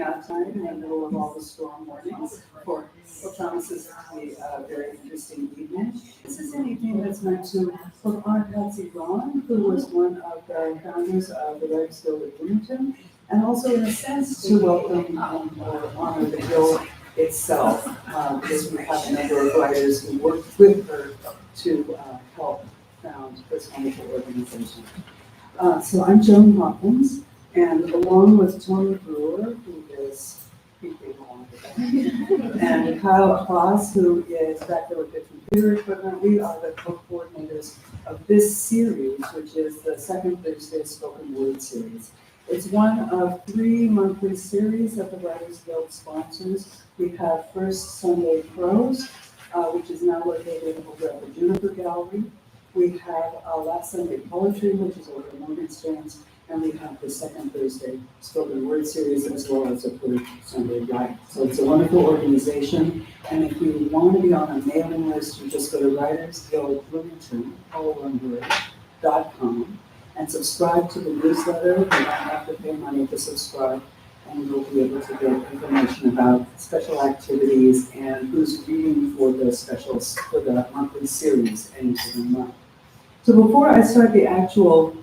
outside in the middle of all the storm warnings for what promises to be a very interesting evening. This is an evening that's meant to look on Patsy Braun, who was one of the founders of the Writers Guild of Bloomington, and also in a sense to welcome or honor the guild itself, because we have a number of writers who worked with her to help found this wonderful organization. So I'm Joan Hawkins, and along with Tony Brewer, who is and Kyle Kloss, who is back there with the computer equipment, we are the co-coordinators of this series, which is the second Thursday Spoken Word series. It's one of 3 monthly series that the Writers Guild sponsors. We have First Sunday Prose, which is now located over at the Juniper Gallery. We have Last Sunday Poetry, which is over at Morgenstern's, and we have the second Thursday Spoken Word series, as well as a Third Sunday Write. So it's a wonderful organization, and if you want to be on a mailing list, you just go to writersguildbloomington.com and subscribe to the newsletter. You don't have to pay money to subscribe, and you'll be able to get information about special activities and who's reading for the specials for the monthly series any given month. So before I start the actual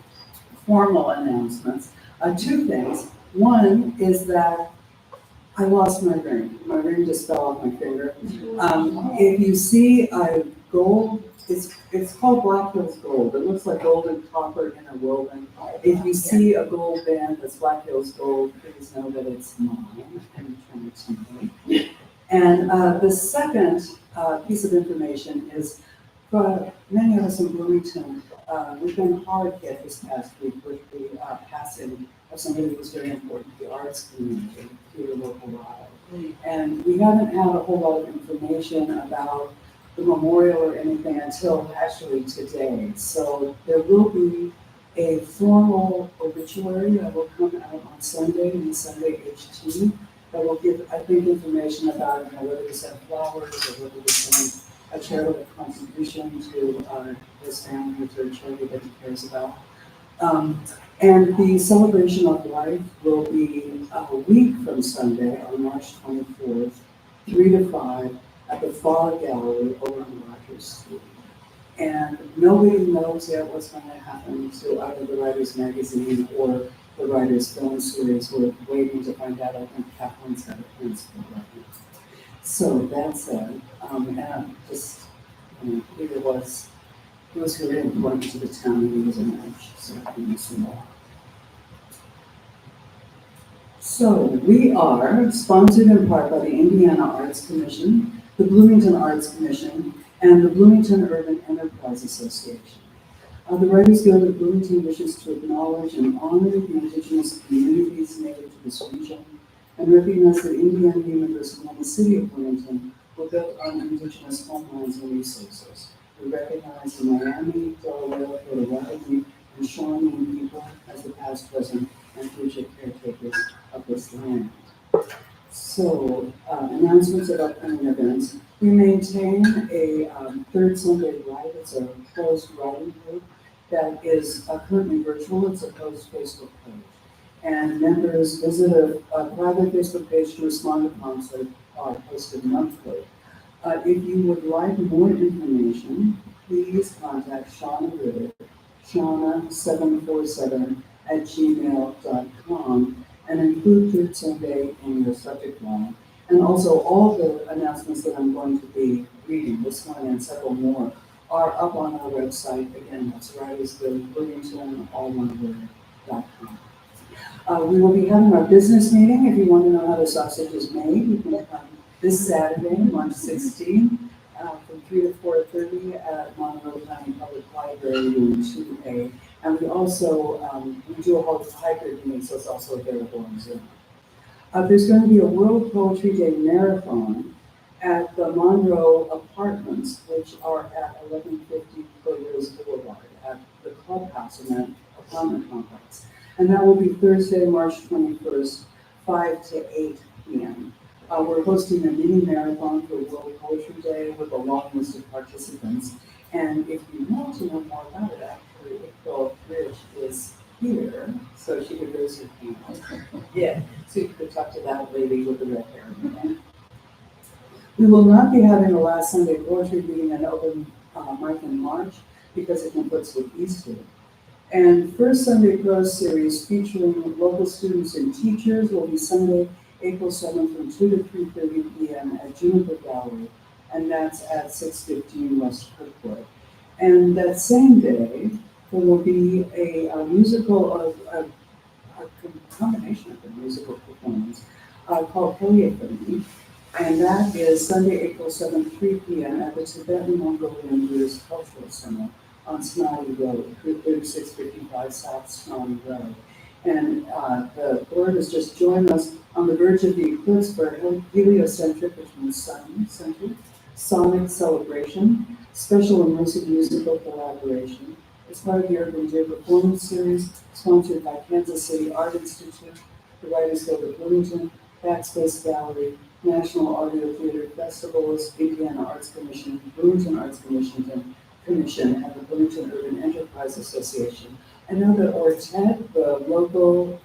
formal announcements, 2 things. One is that I lost my ring. My ring just fell off my finger. If you see a gold, it's called Black Hills Gold. It looks like gold and copper interwoven. If you see a gold band that's Black Hills Gold, please know that it's mine and return it to me. And the second piece of information is, for many of us in Bloomington, we've been hard hit this past week with the passing of somebody who was very important to the arts community, Peter Localato. And we haven't had a whole lot of information about the memorial or anything until actually today. So there will be a formal obituary that will come out on Sunday in the Sunday HT that will give, I think, information about whether we send flowers or whether we send a charitable contribution to his family, to a charity that he cares about. And the celebration of life will be a week from Sunday on March 24th, 3 to 5 at the Far Gallery over on Rogers Street. And nobody knows yet what's going to happen to either the Writers Magazine or the Writers Film Series. We're waiting to find out. I think Kathleen's got a principal right now. So that said, and just, Peter was very important to the town, and he was a match, so he was small. So we are sponsored in part by the Indiana Arts Commission, the Bloomington Arts Commission, and the Bloomington Urban Enterprise Association. The Writers Guild of Bloomington wishes to acknowledge and honor the indigenous communities native to this region, and recognize that Indiana University and the city of Bloomington were built on indigenous homelands and resources. We recognize the Miami, Delaware, Potawatomi, and Shawnee people as the past, present, and future caretakers of this land. So, announcements of upcoming events. We maintain a Third Sunday Write. It's a closed writing group that is currently virtual. It's a closed Facebook page. And members visit a private Facebook page to respond to prompts that are posted monthly. If you would like more information, please contact Shauna Ritter, shauna747@gmail.com, and include Third Sunday in your subject line. And also all the announcements that I'm going to be reading, this one and several more, are up on our website. Again, that's writersguildbloomington, all one word.com. We will be having our business meeting. If you want to know how the sausage is made, you can come this Saturday, March 16th, from 3 to 4:30 at Monroe County Public Library, room 2A. And we also we do a hybrid meeting, so it's also available on Zoom. There's going to be a World Poetry Day marathon at the Monroe Apartments, which are at 1150 Coyers Boulevard at the clubhouse in that apartment complex. And that will be Thursday, March 21st, 5 to 8 p.m. We're hosting a mini marathon for World Poetry Day with a long list of participants. And if you want to know more about it, actually, April Bridge is here, so she could raise her hand. Yeah, so you could talk to that lady with the red hair. Okay? We will not be having a last Sunday poetry reading and open mic in March because it conflicts with Easter. And First Sunday Prose series featuring local students and teachers will be Sunday, April 7th from 2 to 3:30 p.m. at Juniper Gallery, and that's at 615 West Kirkwood. And that same day, there will be a musical, a combination of a musical performance called Polyphony, and that is Sunday, April 7th, 3 p.m. at the Tibetan Mongolian Buddhist Cultural Center on Snotty Road, 3655 South Snotty Road. And the board has just joined us on the verge of the eclipse for heliocentric, which means sun-centered, sonic celebration, special immersive musical collaboration. It's part of the Urban Deer Performance Series, sponsored by Kansas City Art Institute, the Writers Guild of Bloomington, Backspace Gallery, National Audio Theater Festivals, Indiana Arts Commission, Bloomington Arts Commission, and the Bloomington Urban Enterprise Association. I know that Ortet, the local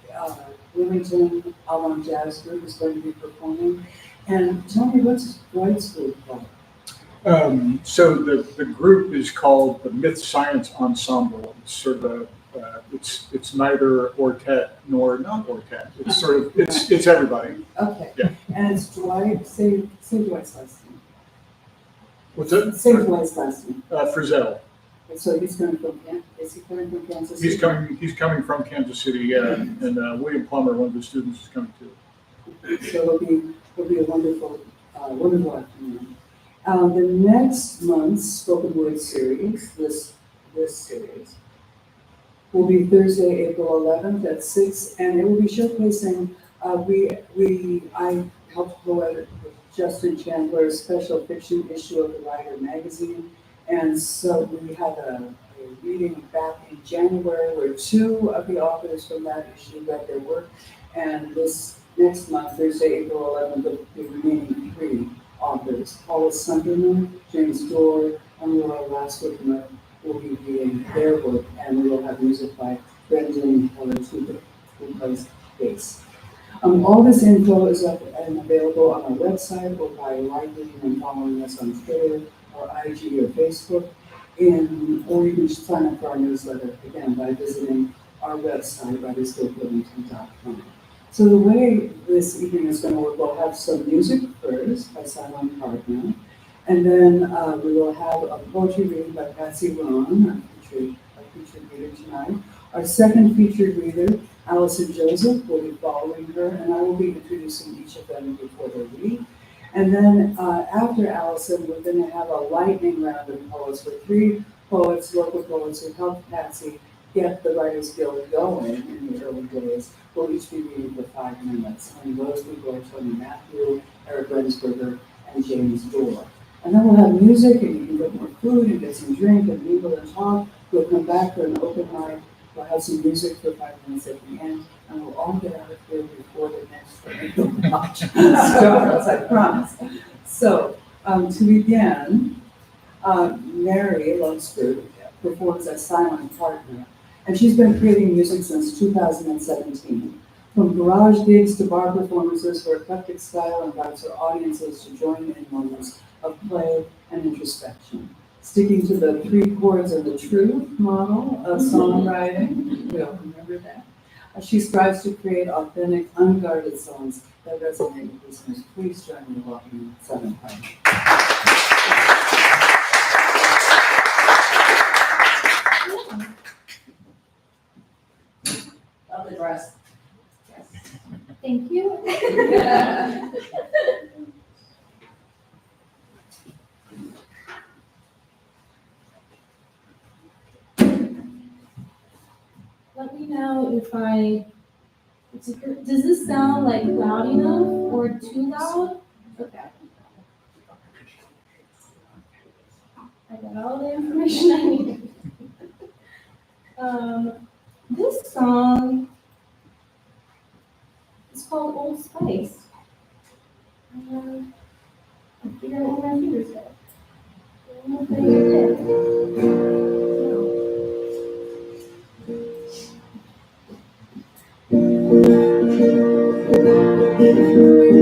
Bloomington Alum Jazz group, is going to be performing. And tell me, what's Dwight's group called? So the group is called the Myth Science Ensemble. It's sort of it's neither Ortet nor not Ortet. It's sort of it's everybody. Okay. Yeah. And it's Dwight. Say Dwight's last name. What's it? Say Dwight's last name. Frizzell. So he's coming from is he coming from Kansas City? He's coming from Kansas City, yeah. And William Plummer, one of the students, is coming too. So it'll be a wonderful afternoon. The next month's spoken word series, this series, will be Thursday, April 11th at 6, and it will be showcasing. I helped poet with Justin Chandler's special fiction issue of the Writer magazine, and so we had a reading back in January where 2 of the authors from that issue read their work, and this next month, Thursday, April 11th, the remaining 3 authors, Paula Sunderman, James Dorr, and Laura Lasswitmer, will be reading their work, and we will have music by Brendan Keller-Tuber, who plays bass. All this info is up and available on our website or by liking and following us on Twitter or IG or Facebook, or you can sign up for our newsletter, again, by visiting our website, writersguildbloomington.com. So the way this evening is going to work, we'll have some music first by Simon Cardinal, and then we will have a poetry reading by Patsy Ron, our featured reader tonight. Our second featured reader, Allison Joseph, will be following her, and I will be introducing each of them before they read. And then after Allison, we're going to have a lightning round of poets with 3 poets, local poets, who helped Patsy get the Writers Guild going in the early days. We'll each be reading for 5 minutes. And Rose Bigler, Tony Matthew, Eric Rensberger, and James Dorr. And then we'll have music, and you can get more food and get some drink and mingle and talk. We'll come back for an open mic. We'll have some music for 5 minutes at the end, and we'll all get out of here before the next watch starts, I promise. So, to begin, Mary Lunsford performs as silent partner, and she's been creating music since 2017. From garage gigs to bar performances, her eclectic style invites her audiences to join in moments of play and introspection. Sticking to the 3 chords and the truth model of songwriting, we all remember that. She strives to create authentic, unguarded songs that resonate with listeners. Please join me in welcoming Simon Cardinal. Love the dress. Yes. Thank you. Let me know if does this sound like loud enough or too loud? Okay. I got all the information I needed. This song is called Old Spice. I'm figuring out where my fingers go. I don't know if they did. I'm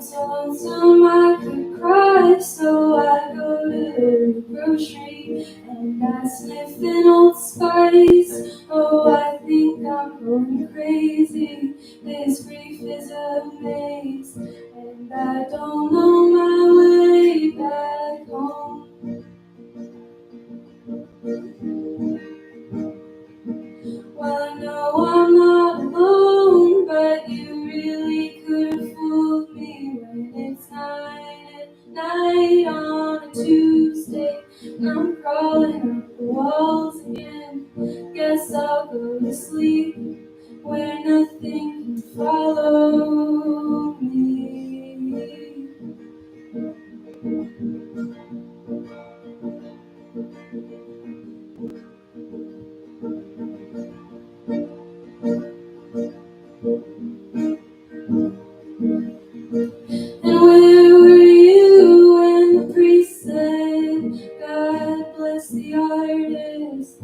so lonesome I could cry, so I go to the grocery and I sniff an Old Spice. Oh, I think I'm going crazy. This grief is a maze, and I don't know my way back home. Well, I know I'm not alone, but you really could have fooled me when it's 9 at night on a Tuesday. I'm crawling up the walls again. Guess I'll go to sleep where nothing can follow me. And where were you when the priest said, God bless the artists?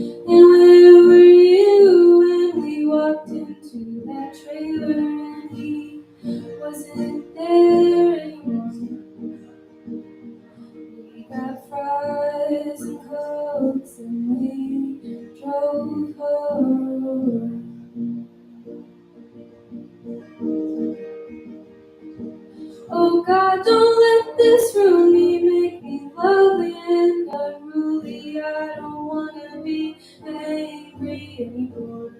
And where were you when we walked into that trailer and he wasn't there anymore? We got fries and cokes and we drove home. Oh God, don't let this ruin me, make me lovely and unruly. I don't wanna be angry anymore.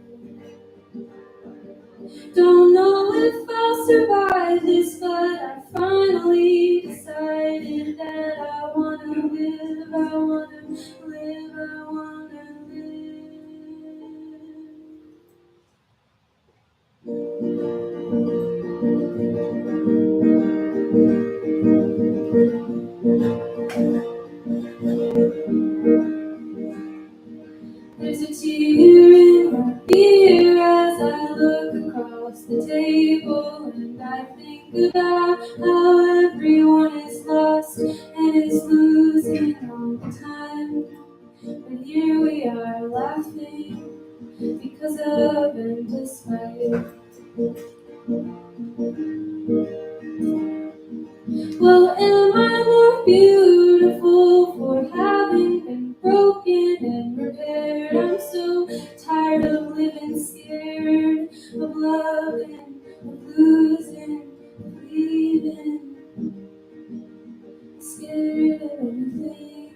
Don't know if I'll survive this, but I finally decided that I wanna live, I wanna live, I wanna live. There's a tear in my ear as I look across the table, and I think about how everyone is lost and is losing all the time. But here we are laughing because of and despite. Well, am I more beautiful for having been broken and repaired? I'm so tired of living scared, of loving, of losing, of leaving, scared of everything.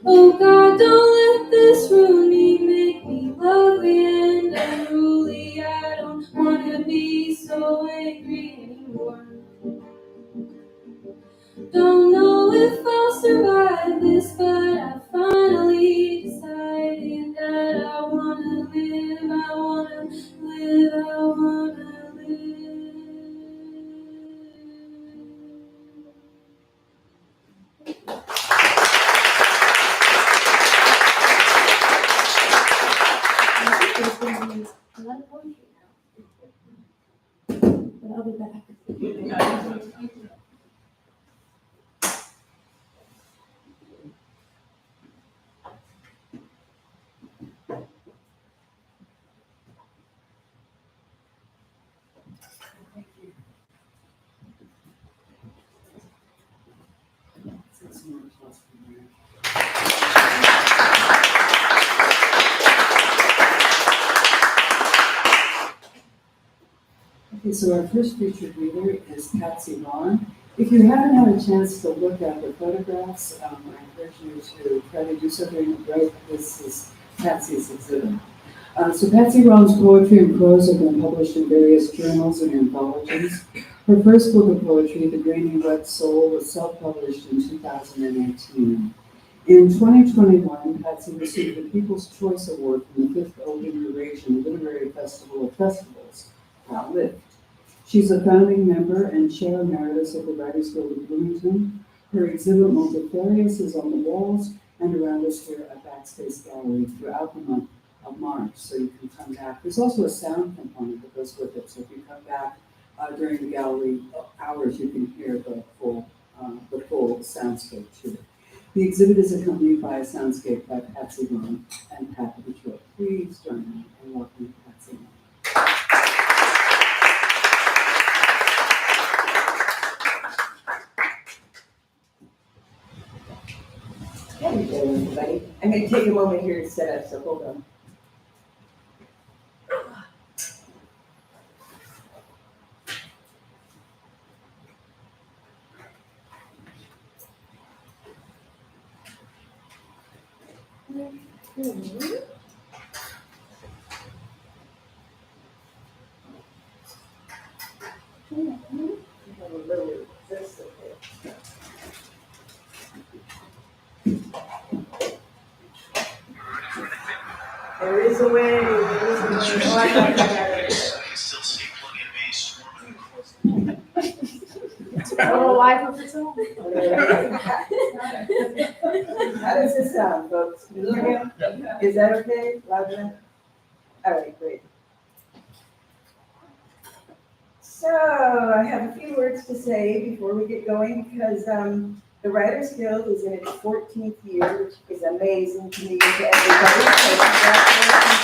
Oh God, don't let this ruin me, make me lovely and unruly. I don't wanna be so angry anymore. Don't know if I'll survive this, but I finally decided that I wanna live, I wanna live, I wanna live. There's going to be a lot of poetry now, but I'll be back. Okay, so our first featured reader is Patsy Vaughn. If you haven't had a chance to look at the photographs, I encourage you to try to do so during the break. This is Patsy's exhibit. So Patsy Vaughn's poetry and prose have been published in various journals and anthologies. Her first book of poetry, The Grainy Wet Soul, was self-published in 2018. In 2021, Patsy received the People's Choice Award from the 5th Open Eurasian Literary Festival of Festivals, LIFT. She's a founding member and chair emeritus of the Writers Guild of Bloomington. Her exhibit Multifarious is on the walls and around us here at Backspace Gallery throughout the month of March, so you can come back. There's also a sound component that goes with it, so if you come back during the gallery hours, you can hear the full whole soundscape to it. The exhibit is accompanied by a soundscape by Patsy Ron and Pat Detroit. Please join me in welcoming Patsy. Hello, everybody. I'm going to take a moment here to set up, so hold on. There is a way. There is a way. Oh, I got it. Still see plug-in bass swarming across the Oh, live of its own. How does this sound, folks? Can you hear me? Is that okay? Loud enough? All right, great. So I have a few words to say before we get going because the Writers Guild is in its 14th year, which is amazing to me and to everybody. So congratulations.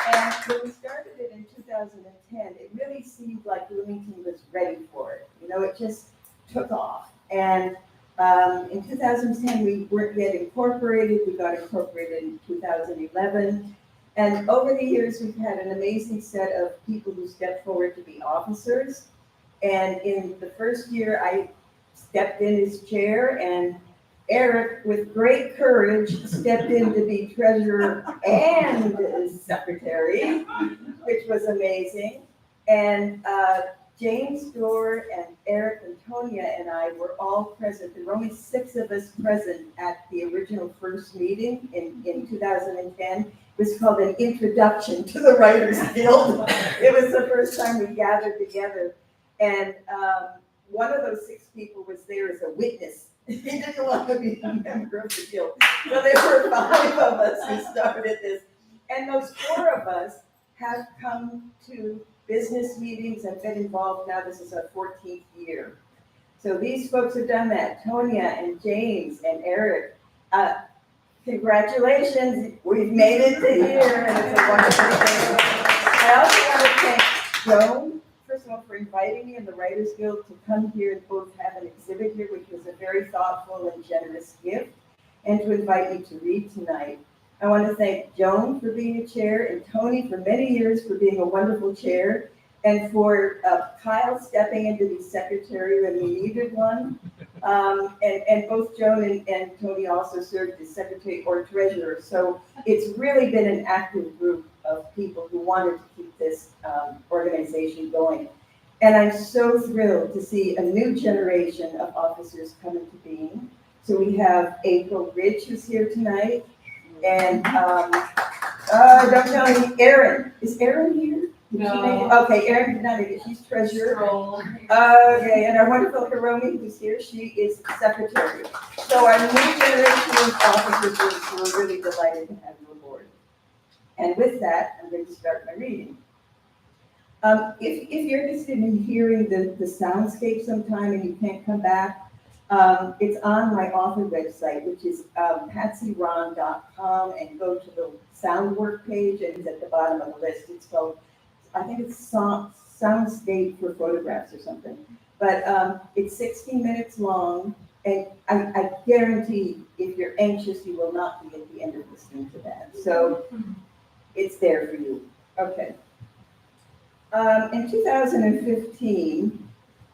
And when we started it in 2010, it really seemed like Bloomington was ready for it. You know, it just took off. And in 2010, we weren't yet incorporated. We got incorporated in 2011. And over the years, we've had an amazing set of people who stepped forward to be officers. And in the first year, I stepped in as chair, and Eric, with great courage, stepped in to be treasurer and secretary, which was amazing. And James Dorr and Eric and Tonya and I were all present. There were only 6 of us present at the original first meeting in 2010. It was called an introduction to the Writers Guild. It was the first time we gathered together. And one of those 6 people was there as a witness. He didn't want to be a member of the guild. So there were 5 of us who started this. And those 4 of us have come to business meetings and been involved now. This is our 14th year. So these folks have done that. Tonya and James and Eric, congratulations. We've made it to here, and it's a wonderful thing. I also want to thank Joan, first of all, for inviting me and the Writers Guild to come here and both have an exhibit here, which was a very thoughtful and generous gift, and to invite me to read tonight. I want to thank Joan for being a chair, and Tony for many years for being a wonderful chair, and for Kyle stepping in to be secretary when we needed one. And both Joan and Tony also served as secretary or treasurer. So it's really been an active group of people who wanted to keep this organization going. And I'm so thrilled to see a new generation of officers come into being. So we have April Ridge, who's here tonight. And don't tell me, Erin. Is Erin here? Did she make it? Okay, Erin did not make it. She's treasurer. Okay, and our wonderful Hiromi, who's here, she is secretary. So our new generation of officers, we're really delighted to have you aboard. And with that, I'm going to start my reading. If you're interested in hearing the soundscape sometime and you can't come back, it's on my author website, which is patsyron.com, and go to the Soundwork page, and it's at the bottom of the list. It's called, I think it's Soundscape for Photographs or something. But it's 16 minutes long, and I guarantee if you're anxious, you will not be at the end of listening to that. So it's there for you. Okay. In 2015,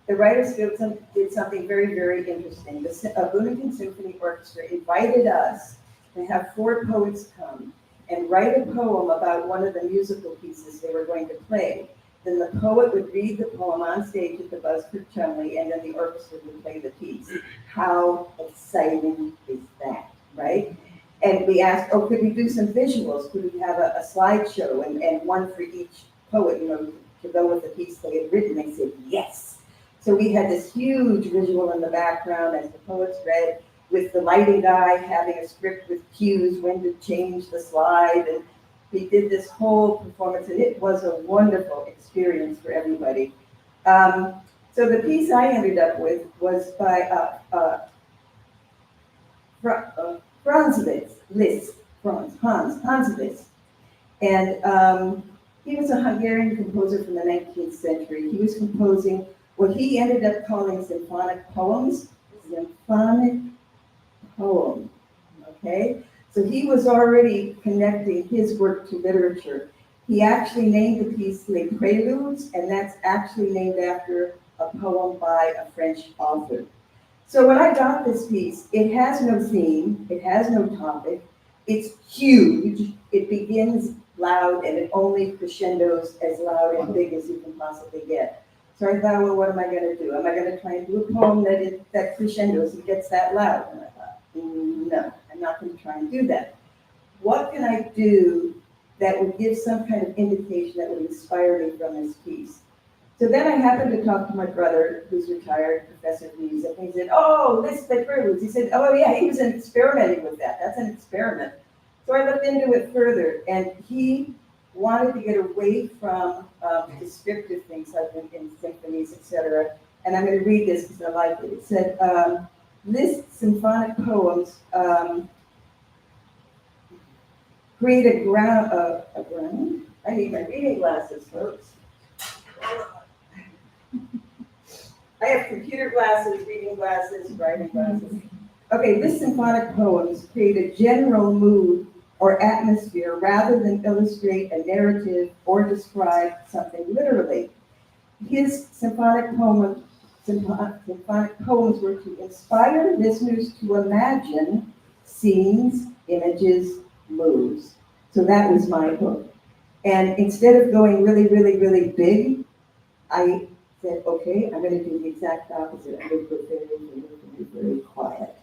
the Writers Guild did something very, very interesting. The Bloomington Symphony Orchestra invited us to have 4 poets come and write a poem about one of the musical pieces they were going to play. Then the poet would read the poem on stage at the Buzzford Chumley, and then the orchestra would play the piece. How exciting is that, right? And we asked, oh, could we do some visuals? Could we have a slideshow and one for each poet, you know, to go with the piece they had written? They said, yes. So we had this huge visual in the background as the poets read, with the lighting guy having a script with cues when to change the slide. And we did this whole performance, and it was a wonderful experience for everybody. So the piece I ended up with was by Hansovitz. And he was a Hungarian composer from the 19th century. He was composing what he ended up calling symphonic poems. Symphonic poem, okay? So he was already connecting his work to literature. He actually named the piece Les Préludes, and that's actually named after a poem by a French author. So when I got this piece, it has no theme, it has no topic, it's huge, it begins loud and it only crescendos as loud and big as you can possibly get. So I thought, well, what am I gonna do? Am I gonna try and do a poem that crescendos and gets that loud? And I thought, no, I'm not gonna try and do that. What can I do that would give some kind of indication that would inspire me from this piece? So then I happened to talk to my brother, who's retired, professor of music, and he said, oh, this is the Preludes. He said, oh yeah, he was experimenting with that. That's an experiment. So I looked into it further, and he wanted to get away from descriptive things like in symphonies, etc. And I'm going to read this because I like it. It said, list symphonic poems create a ground. I need my reading glasses, folks. I have computer glasses, reading glasses, writing glasses. Okay, this symphonic poems create a general mood or atmosphere rather than illustrate a narrative or describe something literally. His symphonic poems were to inspire listeners to imagine scenes, images, moods. So that was my book. And instead of going really, really, really big, I said, okay, I'm going to do the exact opposite. I'm going to go very, very, very, very quiet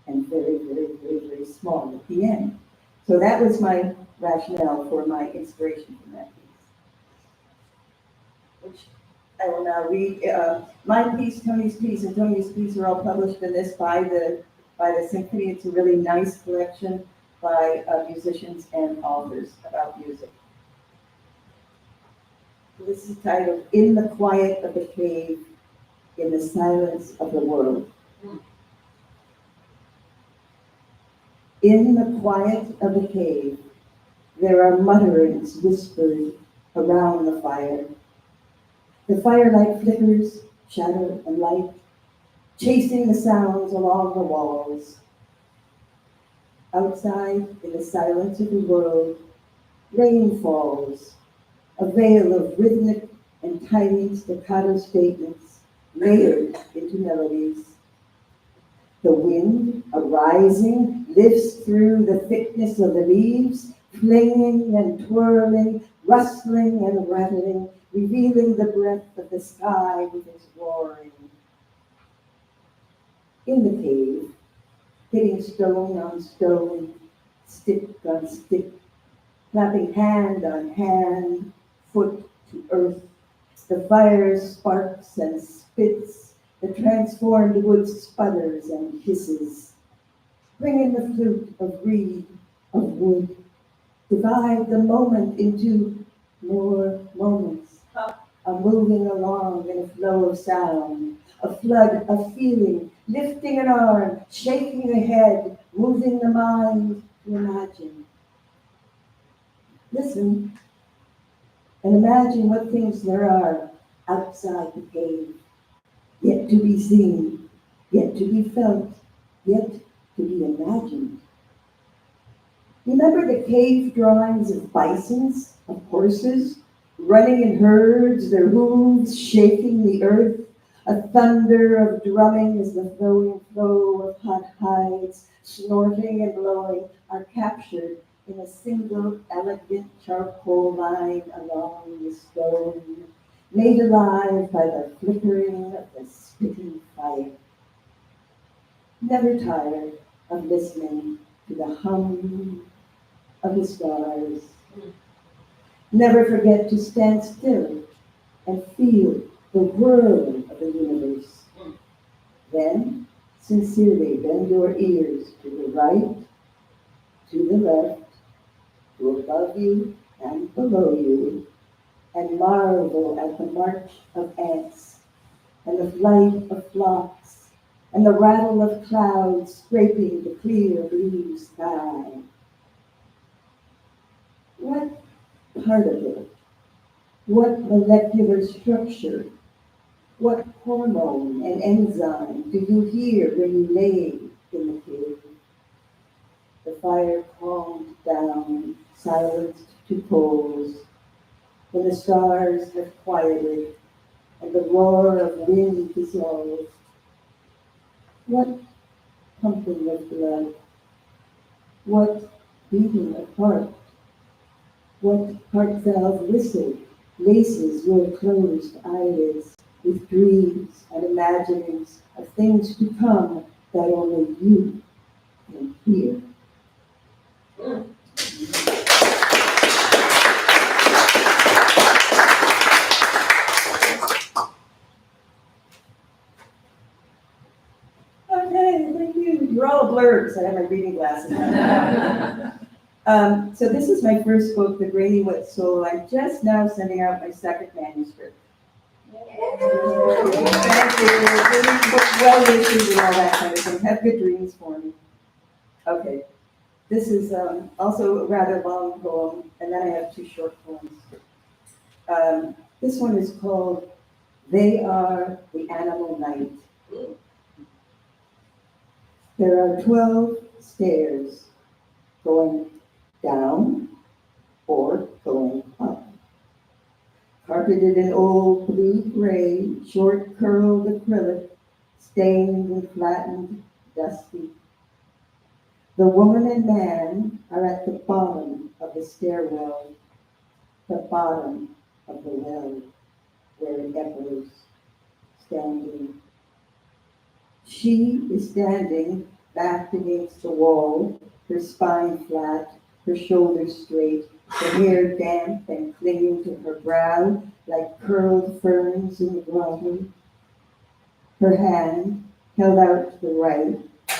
and very, very, very, very small at the end. So that was my rationale for my inspiration from that piece, which I will now read. My piece, Tony's piece, and Tony's piece are all published in this by the symphony. It's a really nice collection by musicians and authors about music. This is titled, In the Quiet of the Cave, in the Silence of the World. In the quiet of the cave, there are mutterings whispered around the fire. The firelight flickers, shadow and light, chasing the sounds along the walls. Outside, in the silence of the world, rain falls, a veil of rhythmic and tiny staccato statements layered into melodies. The wind, arising, lifts through the thickness of the leaves, flinging and twirling, rustling and rattling, revealing the breadth of the sky with its roaring. In the cave, hitting stone on stone, stick on stick, clapping hand on hand, foot to earth, the fire sparks and spits, the transformed wood sputters and hisses. Bring in the flute of reed, of wood. Divide the moment into more moments, a moving along in a flow of sound, a flood of feeling, lifting an arm, shaking the head, moving the mind to imagine. Listen and imagine what things there are outside the cave. Yet to be seen, yet to be felt, yet to be imagined. Remember the cave drawings of bisons, of horses, running in herds, their hooves shaking the earth, a thunder of drumming as the flowing flow of hot hides, snorting and blowing, are captured in a single elegant charcoal line along the stone, made alive by the flickering of the spitting fire. Never tired of listening to the hum of the stars. Never forget to stand still and feel the whirl of the universe. Then, sincerely bend your ears to the right, to the left, to above you and below you, and marvel at the march of ants and the flight of flocks, and the rattle of clouds scraping the clear blue sky. What part of it? What molecular structure? What hormone and enzyme do you hear when you lay in the cave? The fire calmed down, silenced to coals, when the stars have quieted and the roar of wind dissolves. What pumping of blood? What beating of heart? What heart valve whistle laces your closed eyelids with dreams and imaginings of things to come that only you can hear? Okay, thank you. You're all blurred, so I have my reading glasses on. So this is my first book, The Grainy Wet Soul. I'm just now sending out my second manuscript. Thank you. Well issued and all that kind of thing. Have good dreams for me. Okay. This is also a rather long poem, and then I have two short poems. This one is called They Are the Animal Night. There are 12 stairs going down or going up. Carpeted in old blue-gray, short-curled acrylic, stained and flattened, dusty. The woman and man are at the bottom of the stairwell, the bottom of the well, where it echoes, standing. She is standing backed against the wall, her spine flat, her shoulders straight, her hair damp and clinging to her brow like curled ferns in the grotto. Her hand, held out to the right,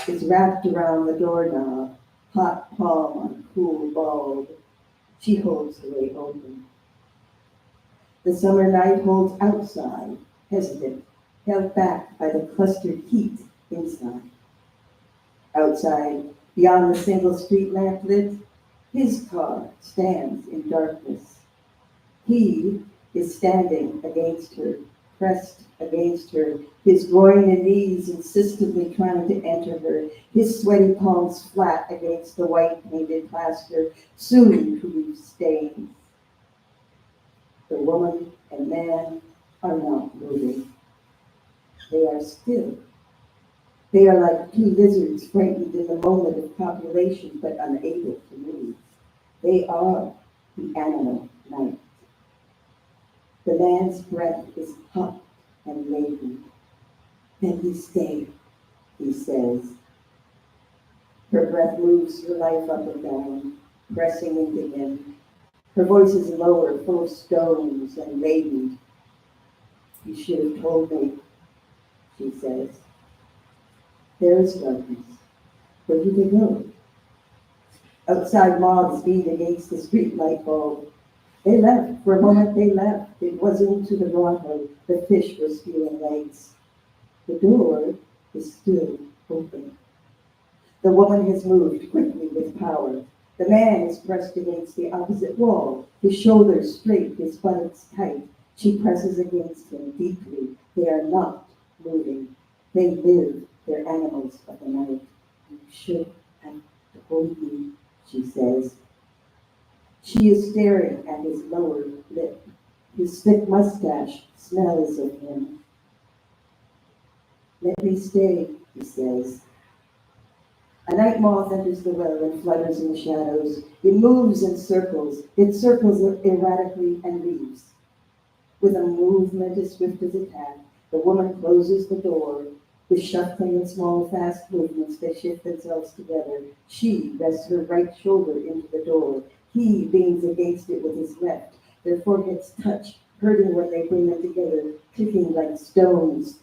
is wrapped around the doorknob, hot palm on cool bulb. She holds the way open. The summer night holds outside, hesitant, held back by the clustered heat inside. Outside, beyond the single street lamp lit, his car stands in darkness. He is standing against her, pressed against her, his groin and knees insistently trying to enter her, his sweaty palms flat against the white painted plaster, soon to leave stains. The woman and man are not moving. They are still. They are like two lizards frightened in the moment of copulation but unable to move. They are the animal night. The man's breath is hot and laden. Then he stay, he says. Her breath moves her life up and down, pressing into him. Her voice is lower, full of stones and laden. You should have told me, she says. There is darkness. Where do they go? Outside moths beat against the street light bulb. They left. For a moment they left. It was into the grotto. The fish were spewing legs. The door is still open. The woman has moved quickly with power. The man is pressed against the opposite wall, his shoulders straight, his buttocks tight. She presses against him deeply. They are not moving. They live. They're animals of the night. You should have told me, she says. She is staring at his lower lip. His thick mustache smells of him. Let me stay, he says. A night moth enters the well and flutters in the shadows. It moves in circles. It circles erratically and leaves. With a movement as swift as attack, the woman closes the door. With shuffling and small, fast movements, they shift themselves together. She rests her right shoulder into the door. He leans against it with his left. Their foreheads touch, hurting when they bring them together, clicking like stones.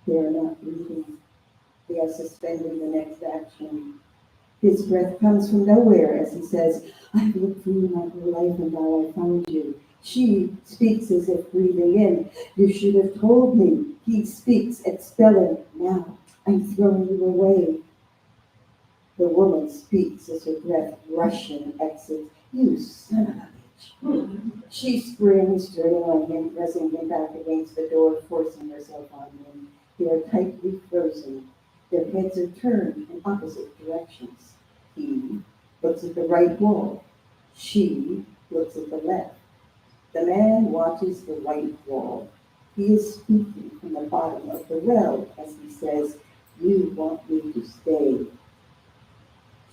They are not breathing. They are suspending the next action. His breath comes from nowhere as he says, I've looked for you my whole life and now I found you. She speaks as if breathing in. You should have told me, He speaks at spelling. Now I'm throwing you away. The woman speaks as her breath Russian exits. You son of a bitch. She springs, turning on him, pressing him back against the door, forcing herself on him. They are tightly frozen. Their heads are turned in opposite directions. He looks at the right wall. She looks at the left. The man watches the right wall. He is speaking from the bottom of the well as he says, "You want me to stay."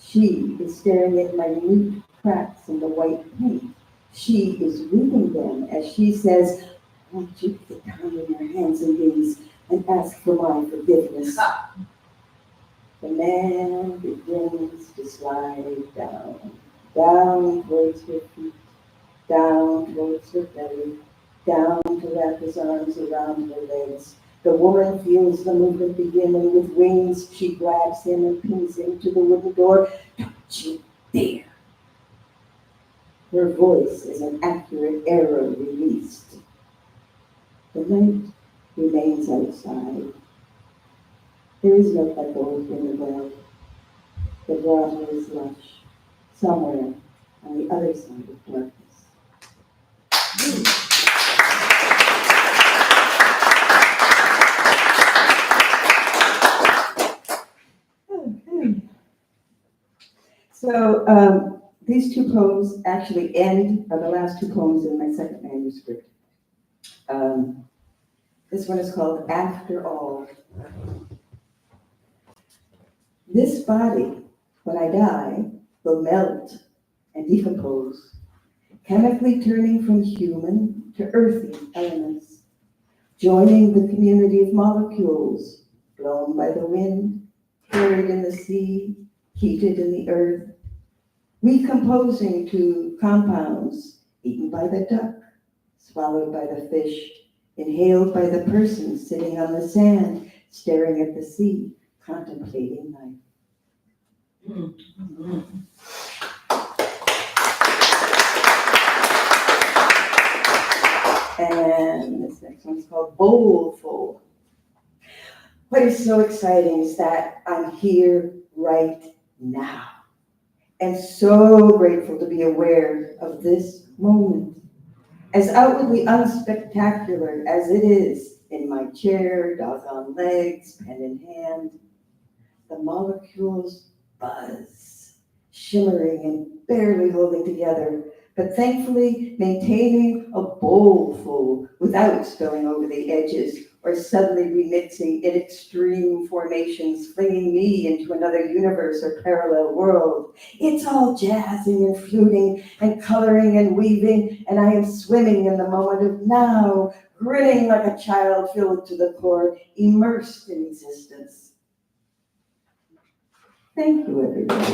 She is staring at minute cracks in the white paint. She is reading them as she says, "I want you to get down on your hands and knees and ask for my forgiveness." The man begins to slide down, down towards her feet, down towards her belly, down to wrap his arms around her legs. The woman feels the movement begin, and with wings she grabs him and pins him to the wooden door. "Don't you dare!" Her voice is an accurate arrow released. The night remains outside. There is no echo in the well. The grotto is lush, somewhere on the other side of darkness. Okay. So these two poems actually are the last two poems in my second manuscript. This one is called After All. This body, when I die, will melt and decompose, chemically turning from human to earthy elements, joining the community of molecules blown by the wind, carried in the sea, heated in the earth, recomposing to compounds eaten by the duck, swallowed by the fish, inhaled by the person sitting on the sand, staring at the sea, contemplating life. And this next one's called Bowlful. What is so exciting is that I'm here right now, and so grateful to be aware of this moment. As outwardly unspectacular as it is, in my chair, doggone legs, pen in hand, the molecules buzz, shimmering and barely holding together, but thankfully maintaining a bowlful without spilling over the edges or suddenly remixing in extreme formations, flinging me into another universe or parallel world. It's all jazzing and fluting and coloring and weaving, and I am swimming in the moment of now, grinning like a child filled to the core, immersed in existence. Thank you, everybody.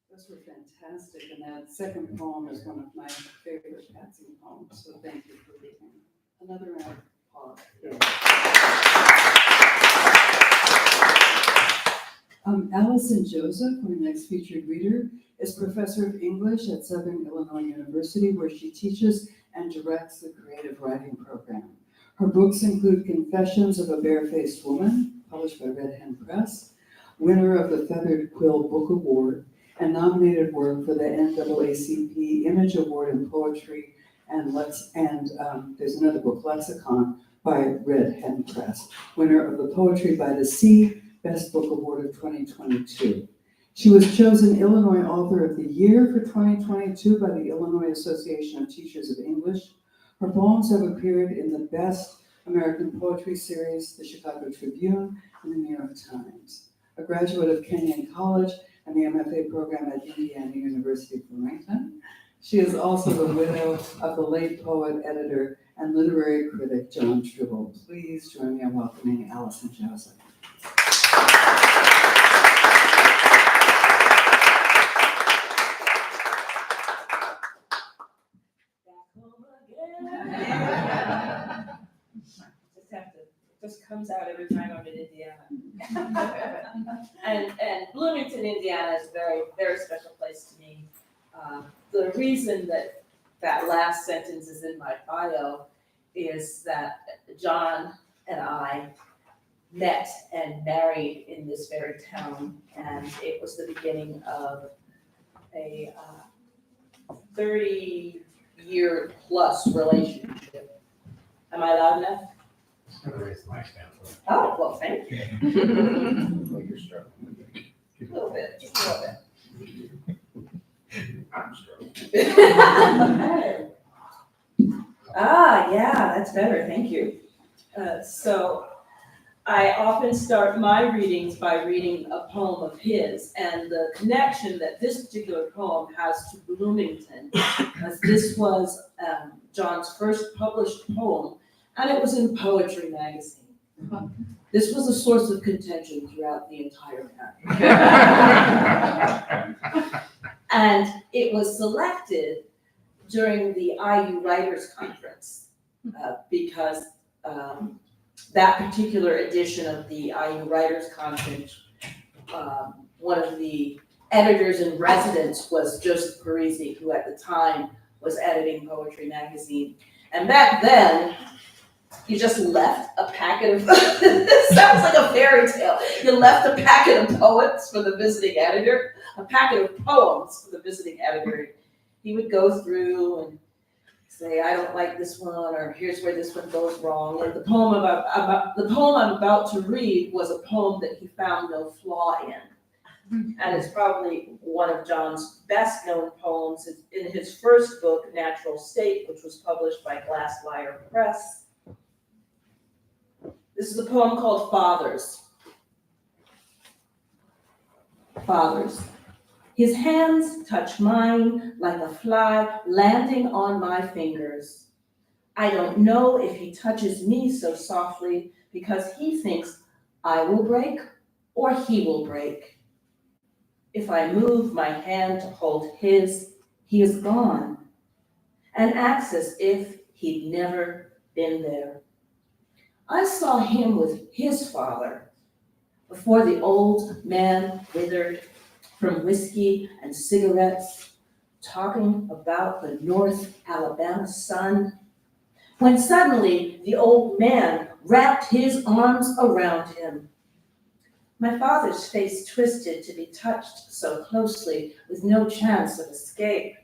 Those were fantastic, and that second poem is one of my favorite Patsy poems, so thank you for reading. Another round of applause. Allison Joseph, our next featured reader, is professor of English at Southern Illinois University, where she teaches and directs the creative writing program. Her books include Confessions of a Barefaced Woman, published by Hen Press, winner of the Feathered Quill Book Award, and nominated work for the NAACP Image Award in Poetry, and there's another book, Lexicon, by Hen Press, winner of the Poetry by the Sea Best Book Award of 2022. She was chosen Illinois Author of the Year for 2022 by the Illinois Association of Teachers of English. Her poems have appeared in the Best American Poetry Series, the Chicago Tribune, and the New York Times. A graduate of Kenyon College, and the MFA program at Indiana University Bloomington. She is also the widow of the late poet, editor, and literary critic Jon Tribble. Please join me in welcoming Allison Joseph. It just comes out every time I'm in Indiana. And Bloomington, Indiana is a very, very special place to me. The reason that last sentence is in my bio is that Jon and I met and married in this very town, and it was the beginning of a 30-year plus relationship. Am I loud enough? Raise my stamp. Oh, well, thank you. Well, you're struggling. A little bit, just a little bit. I'm struggling. Yeah, that's better, thank you. So I often start my readings by reading a poem of his, and the connection that this particular poem has to Bloomington, as this was Jon's first published poem, and it was in Poetry magazine. This was a source of contention throughout the entire town. And it was selected during the IU Writers Conference because that particular edition of the IU Writers Conference, one of the editors in residence was Joseph Parisi, who at the time was editing Poetry magazine. And back then, you just left a packet of, this sounds like a fairy tale. You left a packet of poets for the visiting editor, a packet of poems for the visiting editor. He would go through and say, I don't like this one, or here's where this one goes wrong. And the poem I'm about to read was a poem that he found no flaw in. And it's probably one of Jon's best known poems. It's in his first book, Natural State, which was published by Glassfire Press. This is a poem called Fathers. Fathers. His hands touch mine like a fly landing on my fingers. I don't know if he touches me so softly because he thinks I will break or he will break. If I move my hand to hold his, he is gone and acts as if he'd never been there. I saw him with his father before the old man withered from whiskey and cigarettes, talking about the North Alabama sun, when suddenly the old man wrapped his arms around him. My father's face twisted to be touched so closely with no chance of escape.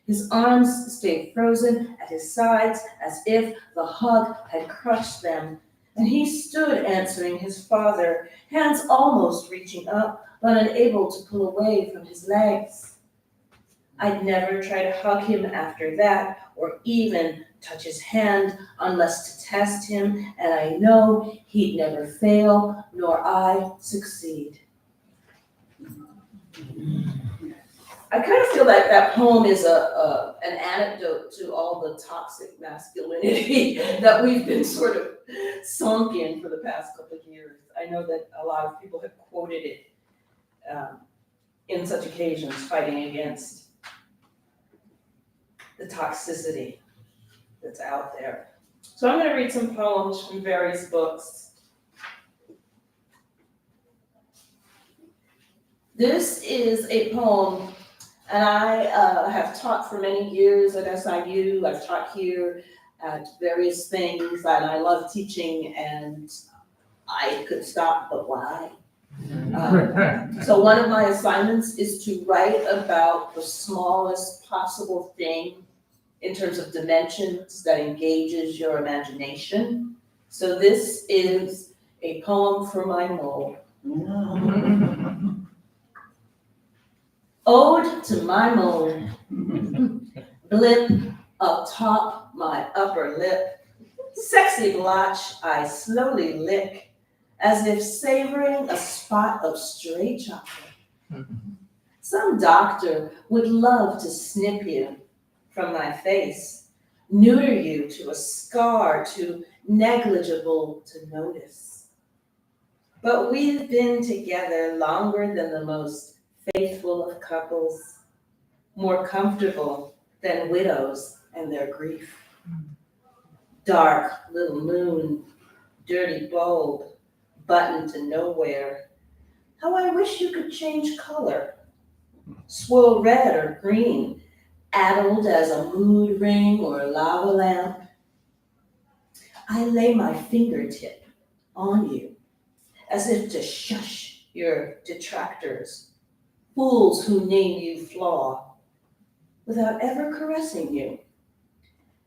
His arms stayed frozen at his sides as if the hug had crushed them. And he stood answering his father, hands almost reaching up, but unable to pull away from his legs. I'd never try to hug him after that, or even touch his hand unless to test him, and I know he'd never fail, nor I succeed. I kind of feel like that poem is an antidote to all the toxic masculinity that we've been sort of sunk in for the past couple of years. I know that a lot of people have quoted it in such occasions, fighting against the toxicity that's out there. So I'm going to read some poems from various books. This is a poem, and I have taught for many years at SIU. I've taught here at various things, and I love teaching, and I could stop, but why? So one of my assignments is to write about the smallest possible thing in terms of dimensions that engages your imagination. So this is a poem for my mole. Ode to my mole. Blip atop my upper lip. Sexy blotch I slowly lick, as if savoring a spot of stray chocolate. Some doctor would love to snip you from my face, neuter you to a scar too negligible to notice. But we've been together longer than the most faithful of couples, more comfortable than widows and their grief. Dark little moon, dirty bulb, button to nowhere. How I wish you could change color, swirl red or green, addled as a mood ring or a lava lamp. I lay my fingertip on you as if to shush your detractors, fools who name you flaw, without ever caressing you,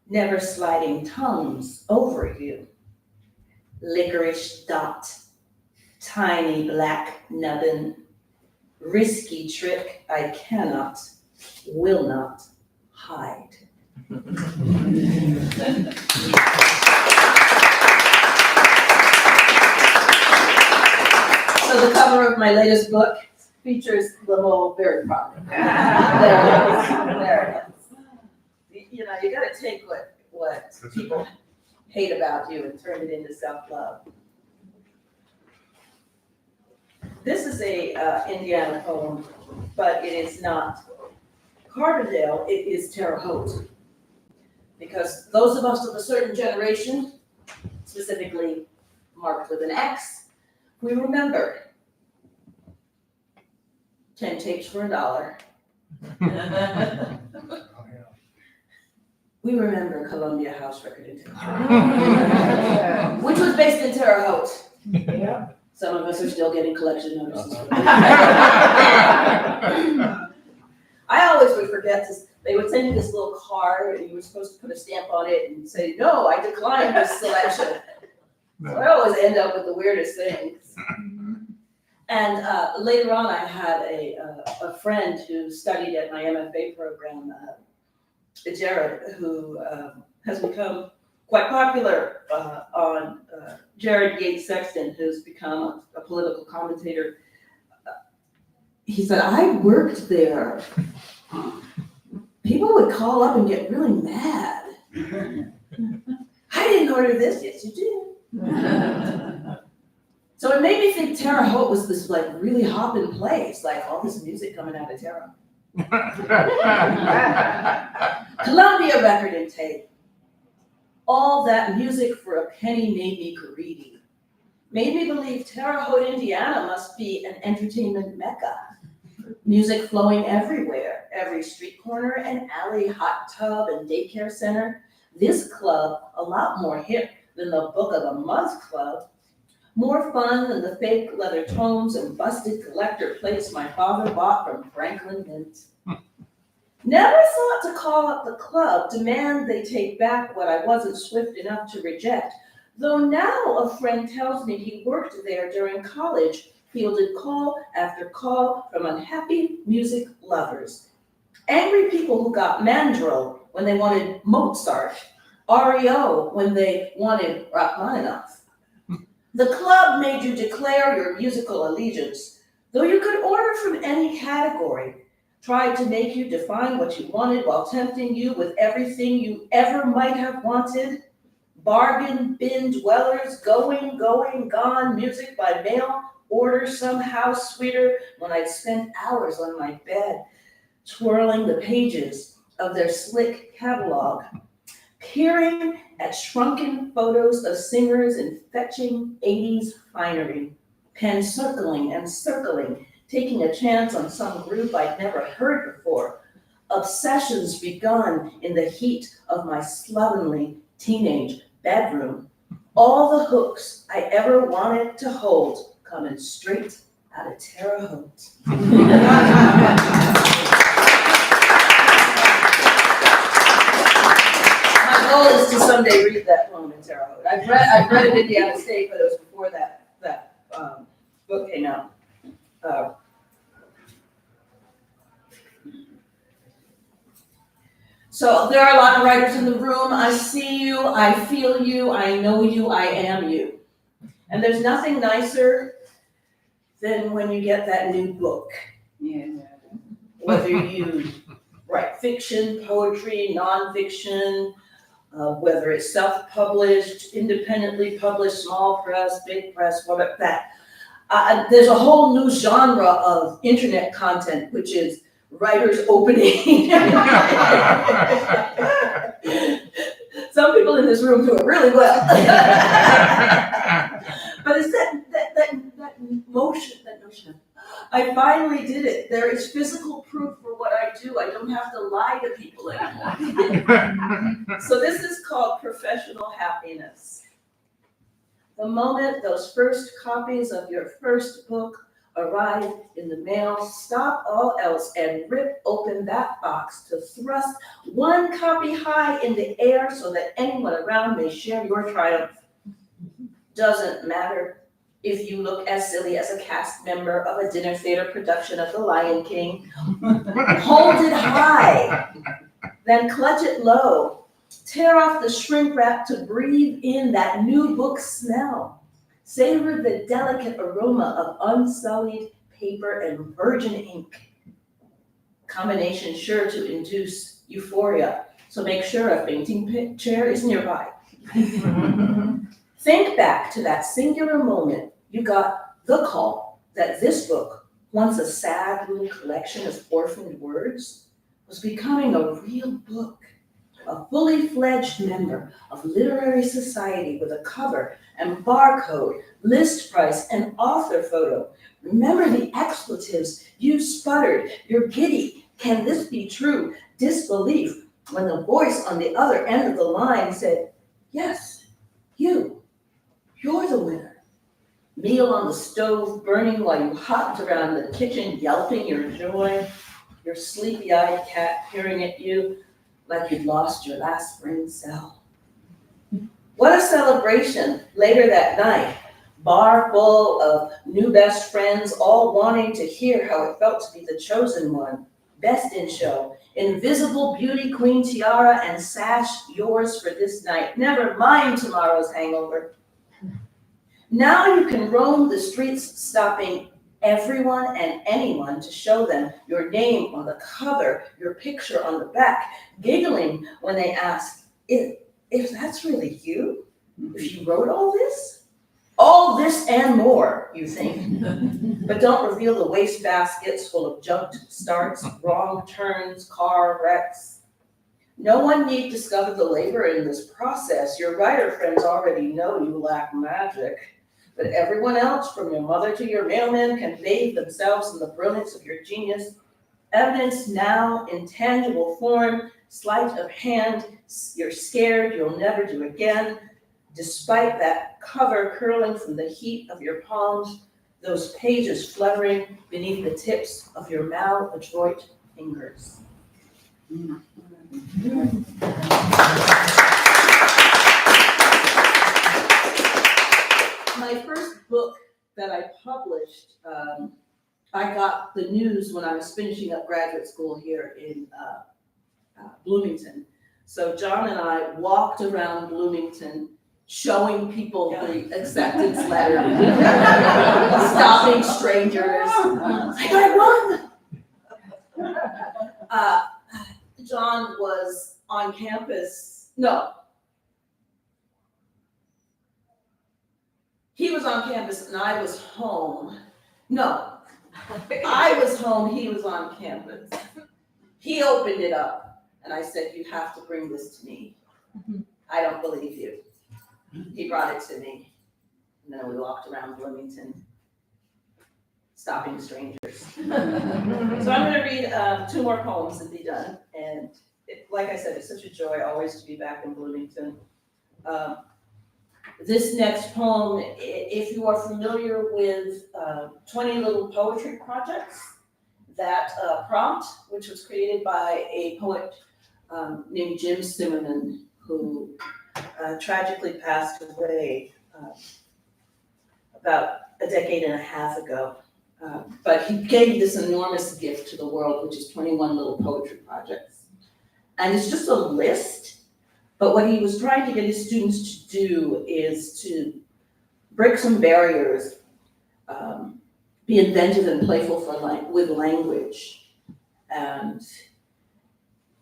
never sliding tongues over you. Licorice dot, tiny black nubbin, risky trick I cannot, will not hide. So the cover of my latest book features the whole very property. There it is. You know, you gotta take what people hate about you and turn it into self-love. This is a Indiana poem, but it is not Carbondale, it is Terre Haute. Because those of us of a certain generation, specifically marked with an X, we remember 10 tapes for $1. We remember Columbia House Record International, which was based in Terre Haute. Yeah. Some of us are still getting collection notices. I always would forget this. They would send you this little card and you were supposed to put a stamp on it and say, no, I decline this selection. So I always end up with the weirdest things. And later on, I had a friend who studied at my MFA program, Jared, who has become quite popular on Jared Yates Sexton, who's become a political commentator. He said, I worked there. People would call up and get really mad. I didn't order this. Yes, you did. So it made me think Terre Haute was this like really hopping place, like all this music coming out of Terre Haute. Columbia Record and Tape. All that music for a penny made me greedy. Made me believe Terre Haute, Indiana must be an entertainment mecca. Music flowing everywhere, every street corner and alley, hot tub and daycare center. This club, a lot more hip than the Book of the Month Club. More fun than the fake leather tomes and busted collector plates my father bought from Franklin Mint. Never thought to call up the club, demand they take back what I wasn't swift enough to reject. Though now a friend tells me he worked there during college, fielded call after call from unhappy music lovers. Angry people who got Mandrel when they wanted Mozart, REO when they wanted Rachmaninoff. The club made you declare your musical allegiance, though you could order from any category, tried to make you define what you wanted while tempting you with everything you ever might have wanted. Bargain bin dwellers, going, gone, music by mail, order somehow sweeter when I'd spent hours on my bed, twirling the pages of their slick catalog, peering at shrunken photos of singers in fetching 80s finery, pen circling and circling, taking a chance on some group I'd never heard before, obsessions begun in the heat of my slovenly teenage bedroom, all the hooks I ever wanted to hold coming straight out of Terre Haute. My goal is to someday read that poem in Terre Haute. I've read it in Indiana State, but it was before that book came out. So there are a lot of writers in the room. I see you, I feel you, I know you, I am you. And there's nothing nicer than when you get that new book. Yeah. whether you write fiction, poetry, nonfiction, whether it's self-published, independently published, small press, big press, whatever that. There's a whole new genre of internet content, which is writer's opening. Some people in this room do it really well. But it's that notion. I finally did it. There is physical proof for what I do. I don't have to lie to people anymore. So this is called professional happiness. The moment those first copies of your first book arrive in the mail, stop all else and rip open that box to thrust one copy high in the air so that anyone around may share your triumph. Doesn't matter if you look as silly as a cast member of a dinner theater production of The Lion King. Hold it high, then clutch it low. Tear off the shrink wrap to breathe in that new book smell. Savor the delicate aroma of unsullied paper and virgin ink. Combination sure to induce euphoria, so make sure a fainting chair is nearby. Think back to that singular moment you got the call that this book, once a sad little collection of orphaned words, was becoming a real book, a fully fledged member of literary society with a cover and barcode, list price, and author photo. Remember the expletives you sputtered, your giddy, can this be true, disbelief, when the voice on the other end of the line said, yes, you're the winner. Meal on the stove burning while you hopped around the kitchen yelping your joy, your sleepy-eyed cat peering at you like you'd lost your last brain cell. What a celebration later that night. Bar full of new best friends, all wanting to hear how it felt to be the chosen one. Best in show, invisible beauty queen tiara and sash yours for this night. Never mind tomorrow's hangover. Now you can roam the streets stopping everyone and anyone to show them your name on the cover, your picture on the back, giggling when they ask, if that's really you? If you wrote all this? All this and more, you think. But don't reveal the waste baskets full of jumped starts, wrong turns, car wrecks. No one need discover the labor in this process. Your writer friends already know you lack magic. But everyone else, from your mother to your mailman, can bathe themselves in the brilliance of your genius. Evidence now in tangible form, sleight of hand, you're scared you'll never do again. Despite that cover curling from the heat of your palms, those pages fluttering beneath the tips of your maladroit fingers. My first book that I published, I got the news when I was finishing up graduate school here in Bloomington. So Jon and I walked around Bloomington showing people the acceptance letter, stopping strangers. Like, I won! Jon was on campus. No. He was on campus and I was home. No. I was home, he was on campus. He opened it up and I said, you have to bring this to me. I don't believe you. He brought it to me. And then we walked around Bloomington, stopping strangers. So I'm going to read 2 more poems and be done. And like I said, it's such a joy always to be back in Bloomington. This next poem, if you are familiar with 20 Little Poetry Projects, that prompt, which was created by a poet named Jim Zimmerman, who tragically passed away about a decade and a half ago. But he gave this enormous gift to the world, which is 21 Little Poetry Projects. And it's just a list, but what he was trying to get his students to do is to break some barriers, be inventive and playful with language, And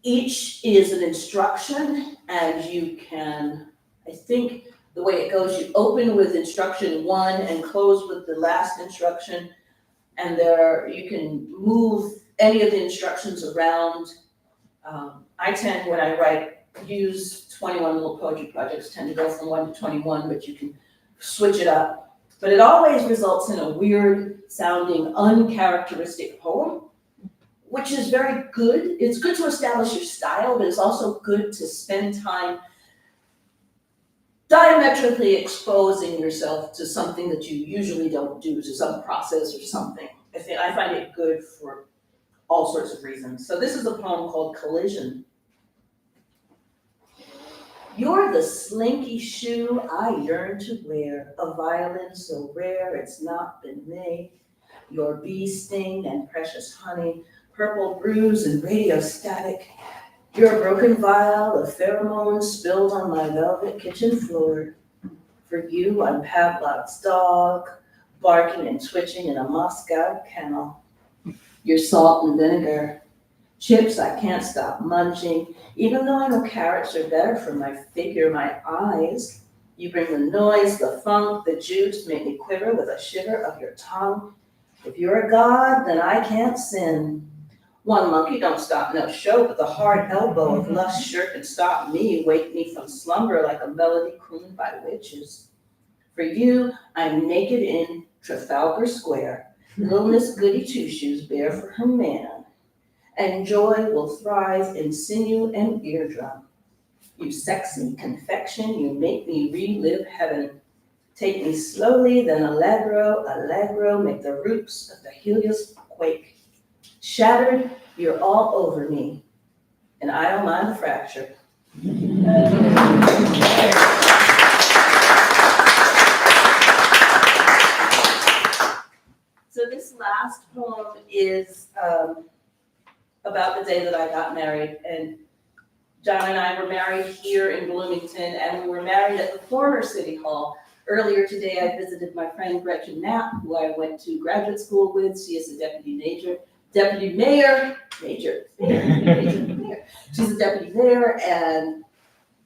each is an instruction, and you can, I think the way it goes, you open with instruction 1 and close with the last instruction. And you can move any of the instructions around. I tend, when I write, use 21 little poetry projects, tend to go from 1 to 21, but you can switch it up. But it always results in a weird sounding, uncharacteristic poem, which is very good. It's good to establish your style, but it's also good to spend time diametrically exposing yourself to something that you usually don't do, to some process or something. I find it good for all sorts of reasons. So this is a poem called Collision. You're the slinky shoe I yearn to wear, a violin so rare it's not been made. Your bee sting and precious honey, purple bruise and radio static. Your broken vial of pheromones spilled on my velvet kitchen floor. For you, I'm Pavlov's dog, barking and twitching in a Moscow kennel. Your salt and vinegar, chips I can't stop munching, even though I know carrots are better for my figure, my eyes. You bring the noise, the funk, the juice, make me quiver with a shiver of your tongue. If you're a god, then I can't sin. One monkey don't stop no show, but the hard elbow of lust sure can stop me, wake me from slumber like a melody crooned by witches. For you, I'm naked in Trafalgar Square, little Miss Goody Two-Shoes bare for her man, and joy will thrive in sinew and eardrum. You sexy confection, you make me relive heaven. Take me slowly, then allegro, allegro, make the roots of the Helios quake. Shattered, you're all over me, and I don't mind the fracture. So this last poem is about the day that I got married, and Jon and I were married here in Bloomington, and we were married at the former City Hall. Earlier today, I visited my friend Gretchen Knapp, who I went to graduate school with. She is a deputy mayor. She's a deputy mayor, and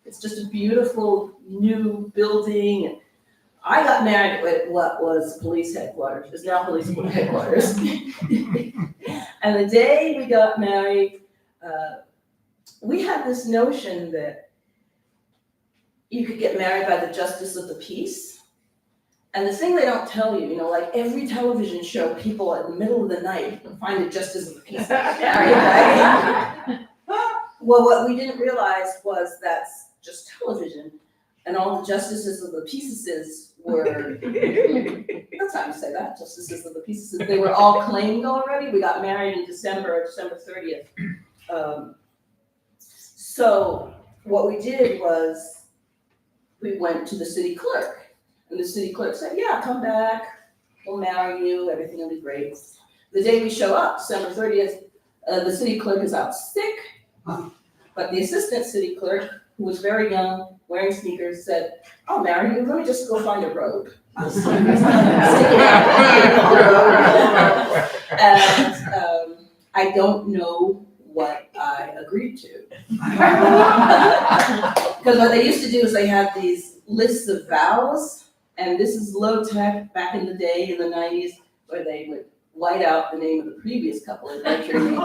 it's just a beautiful new building. I got married at what was police headquarters, is now police headquarters. And the day we got married, we had this notion that you could get married by the justice of the peace. And the thing they don't tell you, like every television show, people in the middle of the night find a justice of the peace. Right? Well, what we didn't realize was that's just television. And all the justices of the peaces were, that's how you say that, justices of the peaces, they were all claimed already. We got married in December 30th. So what we did was we went to the city clerk. And the city clerk said, yeah, come back, we'll marry you, everything will be great. The day we show up, December 30th, the city clerk is out sick, but the assistant city clerk, who was very young, wearing sneakers, said, I'll marry you, let me just go find a robe. And I don't know what I agreed to. Because what they used to do is they had these lists of vows, and this is low tech back in the day in the 90s, where they would white out the name of the previous couple and write your name.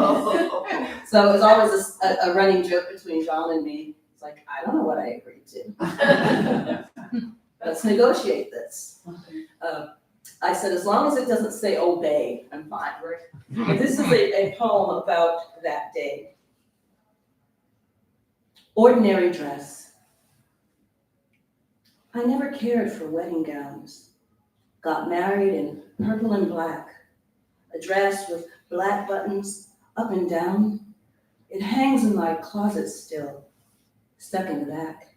So it was always a running joke between Jon and me. It's like, I don't know what I agreed to. Let's negotiate this. I said, as long as it doesn't say obey, I'm fine. But this is a poem about that day. Ordinary dress. I never cared for wedding gowns. Got married in purple and black. A dress with black buttons up and down. It hangs in my closet still, stuck in the back.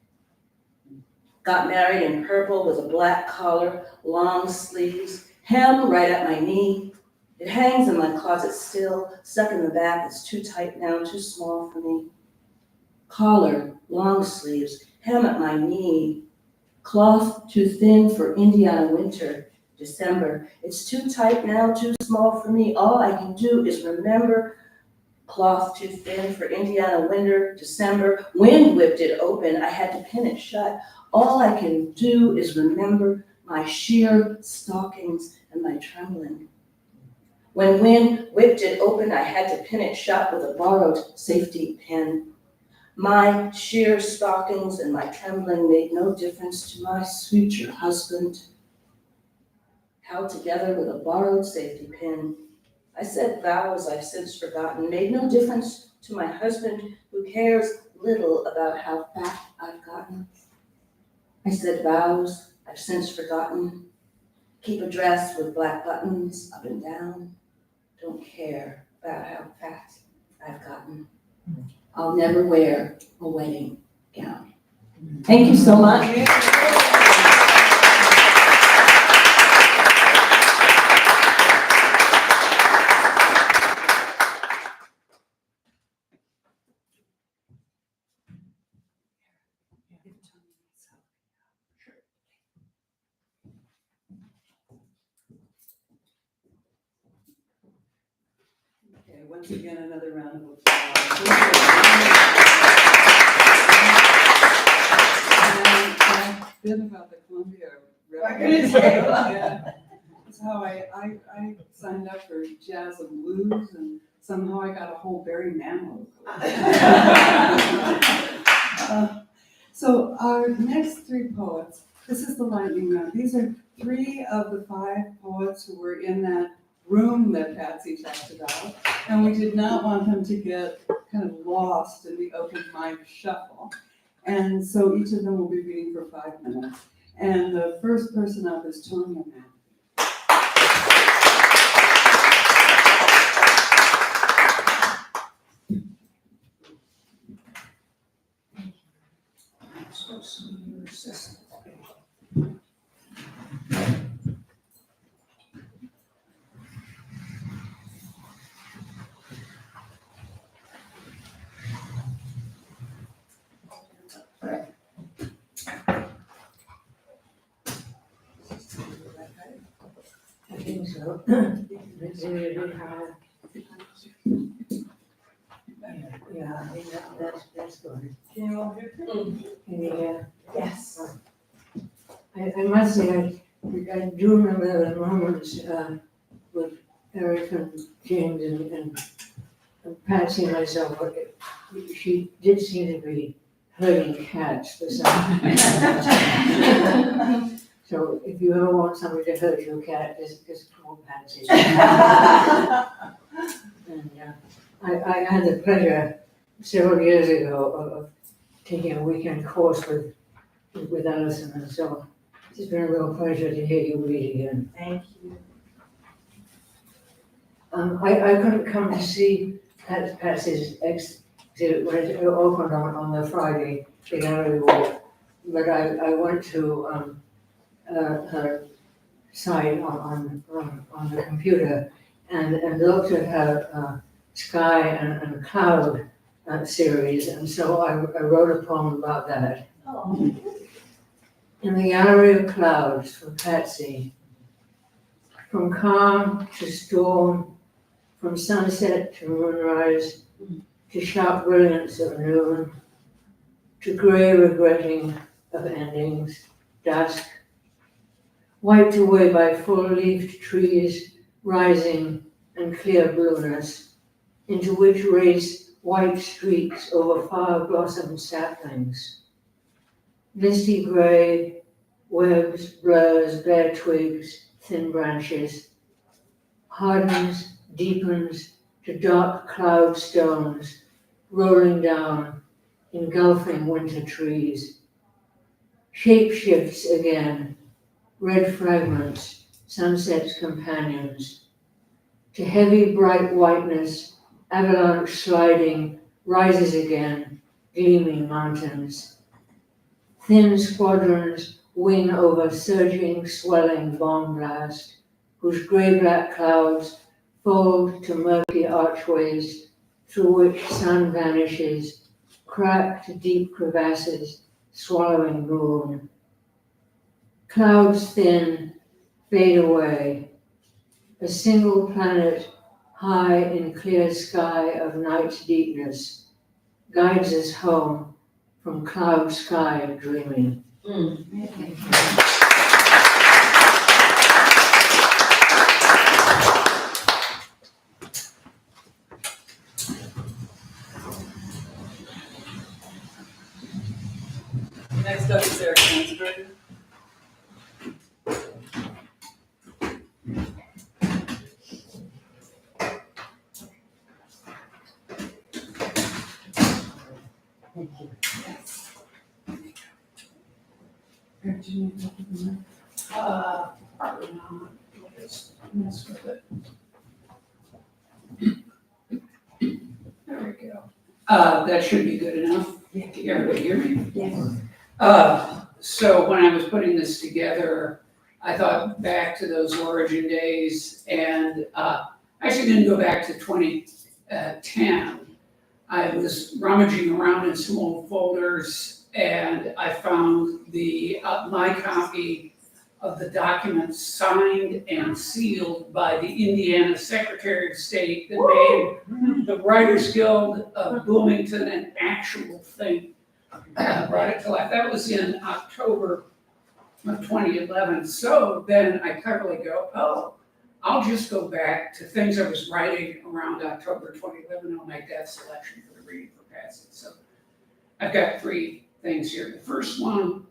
Got married in purple with a black collar, long sleeves, hem right at my knee. It hangs in my closet still, stuck in the back. It's too tight now, too small for me. Collar, long sleeves, hem at my knee. Cloth too thin for Indiana winter, December. It's too tight now, too small for me. All I can do is remember Cloth too thin for Indiana winter, December, wind whipped it open, I had to pin it shut. All I can do is remember my sheer stockings and my trembling. When wind whipped it open, I had to pin it shut with a borrowed safety pin. My sheer stockings and my trembling made no difference to my future husband. Held together with a borrowed safety pin. I said vows I've since forgotten, made no difference to my husband who cares little about how fat I've gotten. I said vows I've since forgotten, keep a dress with black buttons up and down, don't care about how fat I've gotten. I'll never wear a wedding gown. Thank you so much. Okay, once again, another round of applause. And a bit about the Columbia Revolution. Yeah. That's how I signed up for jazz and blues, and somehow I got a whole Barry Manilow. So our next three poets, this is the lightning round. These are 3 of the 5 poets who were in that room that Patsy talked about, and we did not want them to get kind of lost in the open mic shuffle. And so each of them will be reading for 5 minutes. And the first person up is Tony O'Malley. I think so. Yeah, I think that's good. Can you all hear me? Yeah. Yes. I must say, I do remember the moments with Eric and James and Patsy and myself, but she did seem to be herding cats for some reason. So if you ever want somebody to hurt your cat, just call Patsy. And I had the pleasure several years ago of taking a weekend course with Allison, and so it's been a real pleasure to hear you read again. Thank you. I couldn't come to see Patsy's exhibit when it opened on the Friday, the gallery walk, but I went to her site on the computer and looked at her sky and cloud series, and so I wrote a poem about that. Oh. In the gallery of clouds for Patsy, from calm to storm, from sunset to moonrise, to sharp brilliance of noon, to grey regretting of endings, dusk, wiped away by full-leafed trees rising and clear blueness, into which race white streaks over flower-blossomed saplings. Misty grey, webs, blurs, bare twigs, thin branches, hardens, deepens to dark cloud stones, rolling down, engulfing winter trees. Shape shifts again, red fragments, sunset's companions, to heavy bright whiteness, avalanche sliding, rises again, gleaming mountains. Thin squadrons wing over surging, swelling bomb blast, whose grey-black clouds fold to murky archways through which sun vanishes, cracked deep crevasses, swallowing moon. Clouds thin, fade away, a single planet high in clear sky of night's deepness, guides us home from cloud sky dreaming. Next up is Eric Hansberger. Probably not. We'll just mess with it. There we go. That should be good enough. Can everybody hear me? Yes. So when I was putting this together, I thought back to those origin days, and I actually didn't go back to 2010. I was rummaging around in some old folders, and I found the my copy of the document signed and sealed by the Indiana Secretary of State that made the Writers Guild of Bloomington an actual thing. Brought it to life. That was in October of 2011. So then I cleverly go, oh, I'll just go back to things I was writing around October 2011. I'll make that selection for the reading for passage. So I've got 3 things here. The first one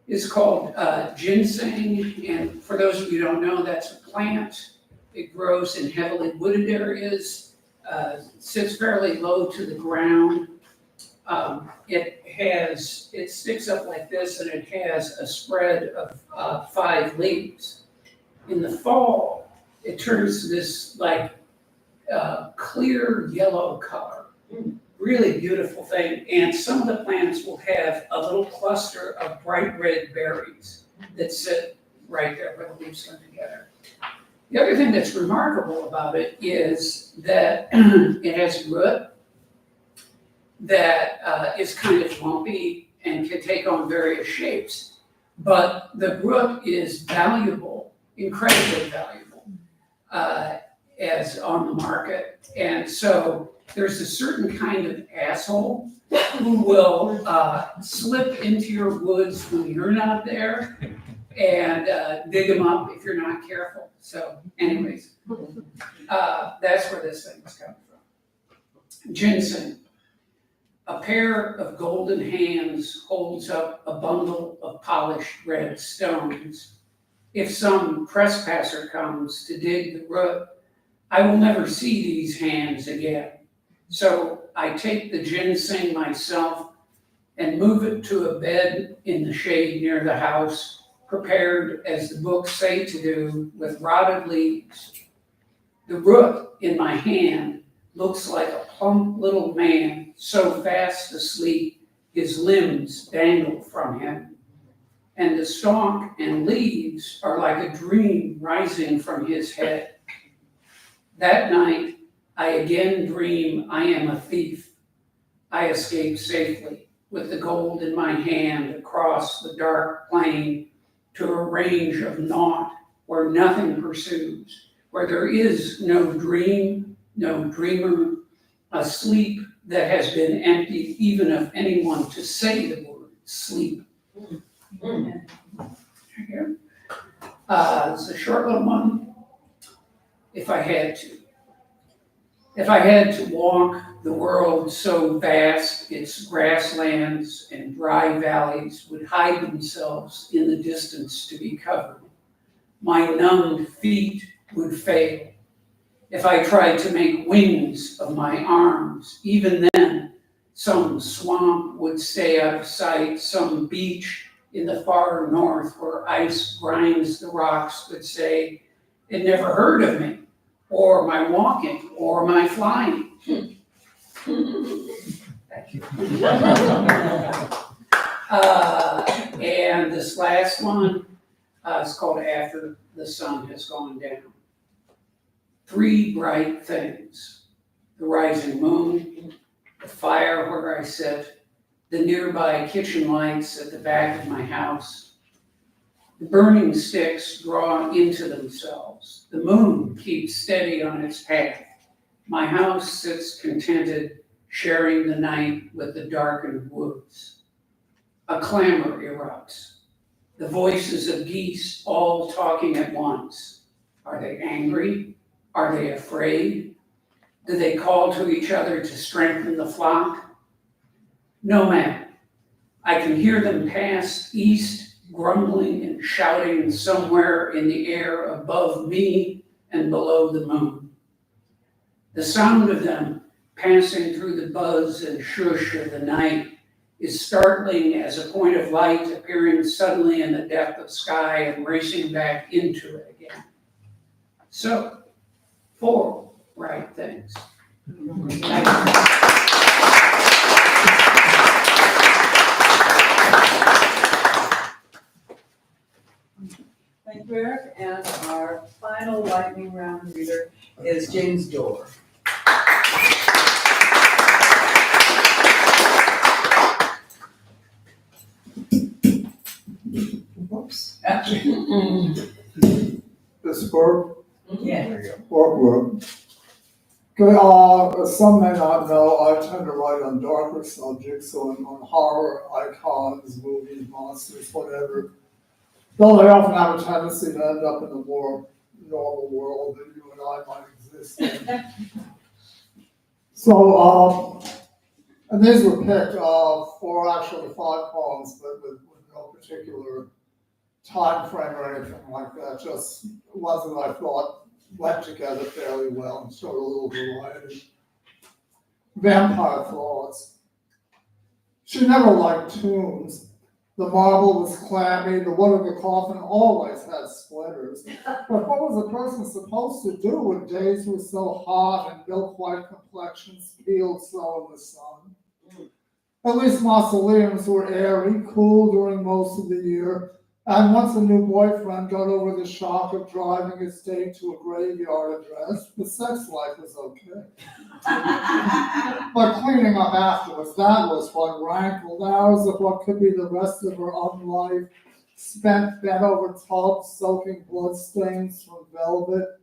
is called ginseng, and for those of you who don't know, that's a plant. It grows in heavily wooded areas, sits fairly low to the ground. It sticks up like this, and it has a spread of 5 leaves. In the fall, it turns this like clear yellow color. Really beautiful thing, and some of the plants will have a little cluster of bright red berries that sit right there where the leaves come together. The other thing that's remarkable about it is that it has root that is kind of lumpy and can take on various shapes, but the root is valuable, incredibly valuable, as on the market. And so there's a certain kind of asshole who will slip into your woods when you're not there and dig them up if you're not careful. So anyways, that's where this thing is coming from. Ginseng. A pair of golden hands holds up a bundle of polished red stones. If some trespasser comes to dig the root, I will never see these hands again. So I take the ginseng myself and move it to a bed in the shade near the house, prepared as the books say to do with rotted leaves. The root in my hand looks like a plump little man so fast asleep his limbs dangle from him. And the stalk and leaves are like a dream rising from his head. That night, I again dream I am a thief. I escape safely with the gold in my hand across the dark plain to a range of naught where nothing pursues, where there is no dream, no dreamer, a sleep that has been emptied even of anyone to say the word sleep. Here. It's a short little one. If I had to walk the world so vast, its grasslands and dry valleys would hide themselves in the distance to be covered. My numbed feet would fail. If I tried to make wings of my arms, even then, some swamp would stay out of sight, some beach in the far north where ice grinds the rocks would say, it never heard of me, or my walking, or my flying. Thank you. And this last one is called After the Sun Has Gone Down. 3 bright things: the rising moon, the fire where I sit, the nearby kitchen lights at the back of my house. The burning sticks draw into themselves. The moon keeps steady on its path. My house sits contented, sharing the night with the darkened woods. A clamor erupts. The voices of geese all talking at once. Are they angry? Are they afraid? Do they call to each other to strengthen the flock? No matter. I can hear them pass east, grumbling and shouting somewhere in the air above me and below the moon. The sound of them passing through the buzz and shush of the night is startling as a point of light appearing suddenly in the depth of sky and racing back into it again. So, 4 right things. Thank you, Eric. And our final lightning round reader is James Dorr. Whoops. This work, Yeah. work. Okay, as some may not know, I tend to write on darker subjects, so on horror, icons, movies, monsters, whatever. Though they often have a tendency to end up in a more normal world that you and I might exist in. So, and these were picked for actually 5 poems, but with no particular time frame or anything like that, just ones that I thought went together fairly well and showed a little variety. Vampire Thoughts. She never liked tombs. The marble was clammy, the wood of the coffin always had splinters. But what was a person supposed to do when days were so hot and milk-white complexions peeled so in the sun? At least mausoleums were airy, cool during most of the year, and once a new boyfriend got over the shock of driving his date to a graveyard address, the sex life was okay. But cleaning up afterwards, that was what rankled. Hours of what could be the rest of her own life, spent bent over tubs, soaking bloodstains from velvet,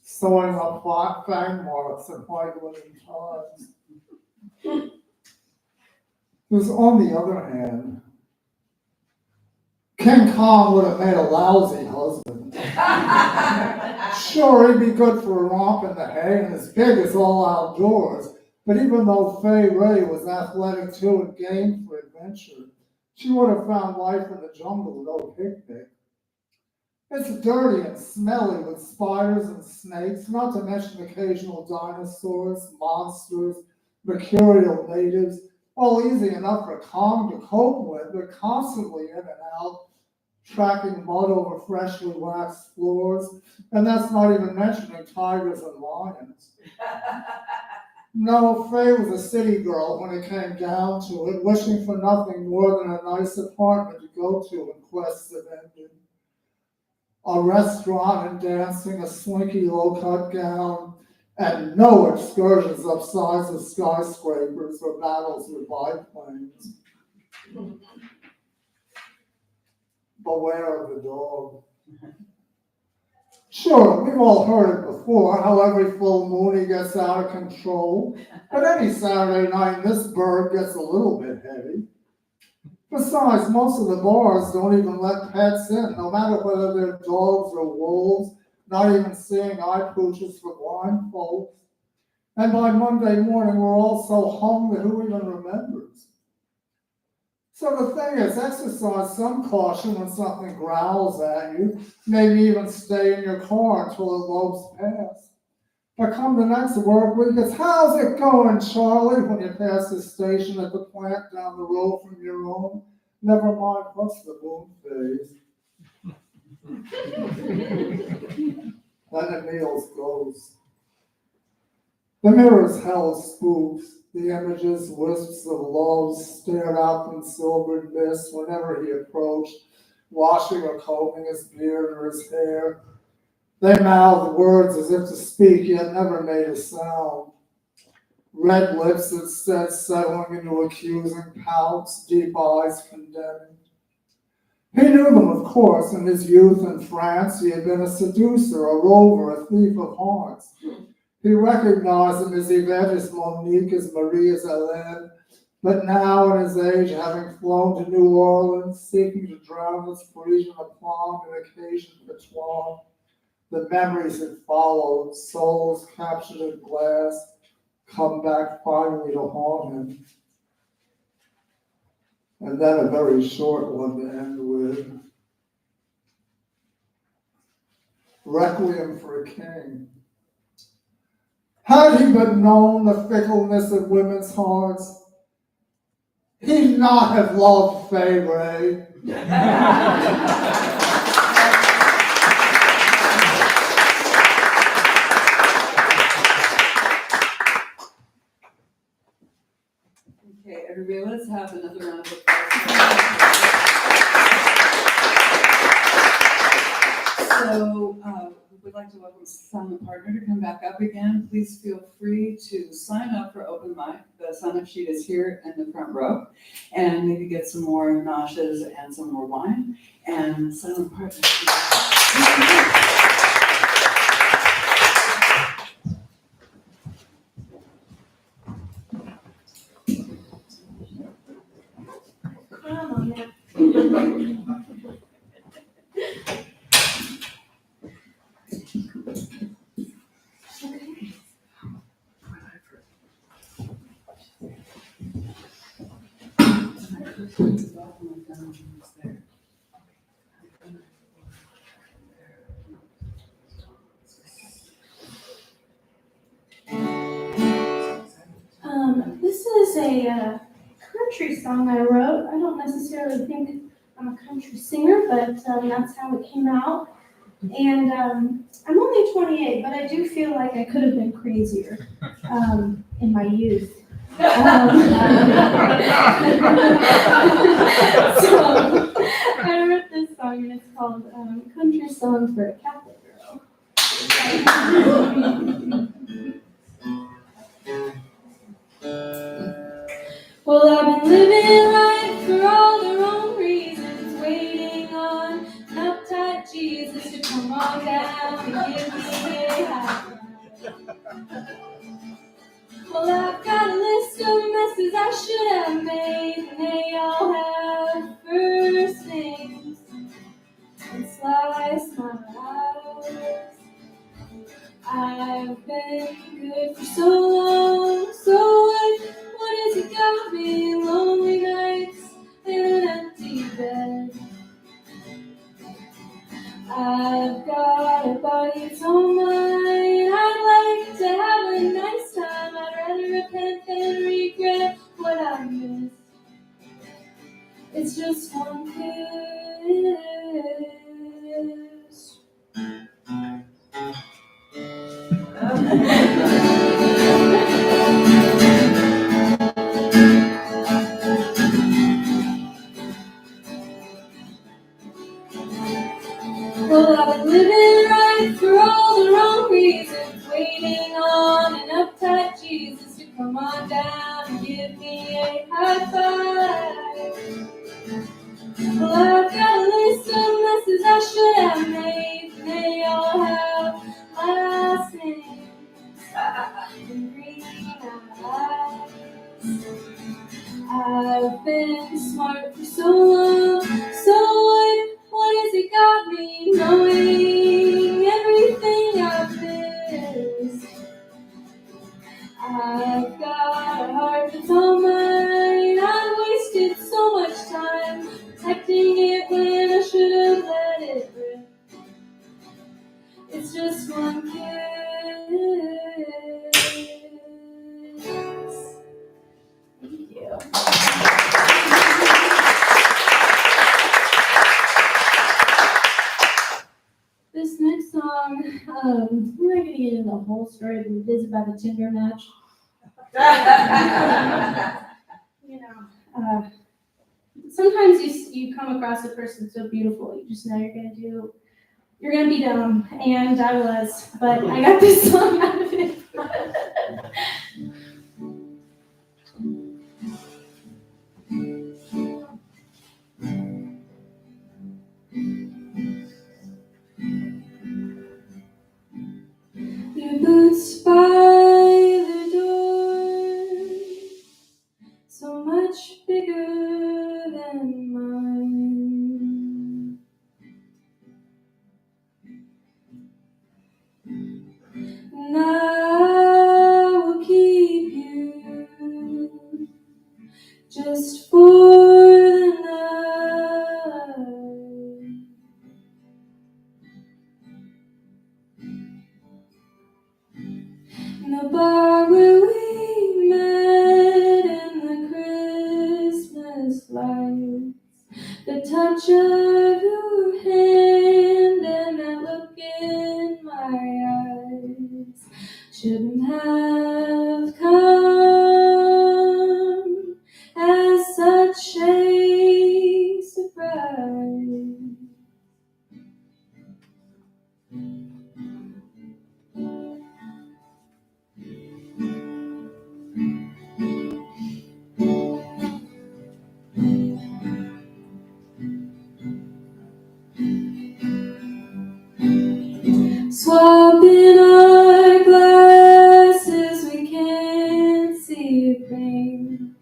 sewing up fang marks and white linen ties. Because on the other hand, King Kong would have made a lousy husband. Sure, he'd be good for a romp in the hay and as big as all outdoors, but even though Fay Ray was athletic too and game for adventure, she would have found life in the jungle no picnic. It's dirty and smelly with spiders and snakes, not to mention occasional dinosaurs, monsters, mercurial natives, all easy enough for Kong to cope with, but constantly in and out, tracking mud over freshly waxed floors, and that's not even mentioning tigers and lions. No, Faye was a city girl when it came down to it, wishing for nothing more than a nice apartment to go to when quests have ended. A restaurant and dancing, a slinky low-cut gown, and no excursions up sides of skyscrapers or battles with biplanes. Beware of the dog. Sure, we've all heard it before, how every full moon he gets out of control. But any Saturday night, this bird gets a little bit heavy. Besides, most of the bars don't even let pets in, no matter whether they're dogs or wolves, not even seeing eye pooches for blind folks. And by Monday morning, we're all so hung that who even remembers? So the thing is, exercise some caution when something growls at you, maybe even stay in your car until it lopes past. But come the next work week, it's, how's it going, Charlie, when you pass the station at the plant down the road from your own? Never mind, what's the boom phase? Then Emil's ghost. The mirror's hell spooks. The images, wisps of love stared out from silvered mist whenever he approached, washing or combing his beard or his hair. They mouthed words as if to speak, yet never made a sound. Red lips that said, settling into accusing pouts, deep eyes condemning. He knew them, of course. In his youth in France, he had been a seducer, a rover, a thief of hearts. He recognized them as Yvette, as Monique, as Marie, as Hélène. But now, in his age, having flown to New Orleans, seeking to drown his Parisian aplomb and occasion patois, the memories that followed, souls captured in glass, come back finally to haunt him. And then a very short one to end with. Requiem for a King. Had he but known the fickleness of women's hearts, he'd not have loved Fay Ray. Okay, everybody, let's have another round of applause. So, we would like to welcome Silent Partner to come back up again. Please feel free to sign up for open mic. The sign-up sheet is here in the front row. And maybe get some more noshes and some more wine. And Silent Partner. Come on now. This is a country song I wrote. I don't necessarily think I'm a country singer, but that's how it came out. And I'm only 28, but I do feel like I could have been crazier in my youth. So I wrote this song, and it's called Country Song for a Catholic Girl. Well, I've been living life for all the wrong reasons, waiting on an uptight Jesus to come on down and give me a high five. Well, I've got a list of messes I should have made, and they all have first names and slice my eyes. I've been good for so long, so what has it got me? Lonely nights in an empty bed. I've got a body, it's all mine. I'd like to have a nice time. I'd rather repent than regret what I missed. It's just one kiss. Well, I've been living right for all the wrong reasons, waiting on an uptight Jesus to come on down and give me a high five. Well, I've got a list of messes I should have made, and they all have last names and green eyes. I've been smart for so long, so what has it got me knowing everything I've missed? I've got a heart that's all mine. I've wasted so much time protecting it when I should have let it rip. It's just one kiss. Thank you. This next song, we're not going to get into the whole story, but it is about a Tinder match. You know, sometimes you come across a person so beautiful, you just know you're going to be dumb, and I was, but I got this song out of it. The touch of your hand and that look in my eyes shouldn't have come as such a surprise. Swapping our glasses, we can't see a thing,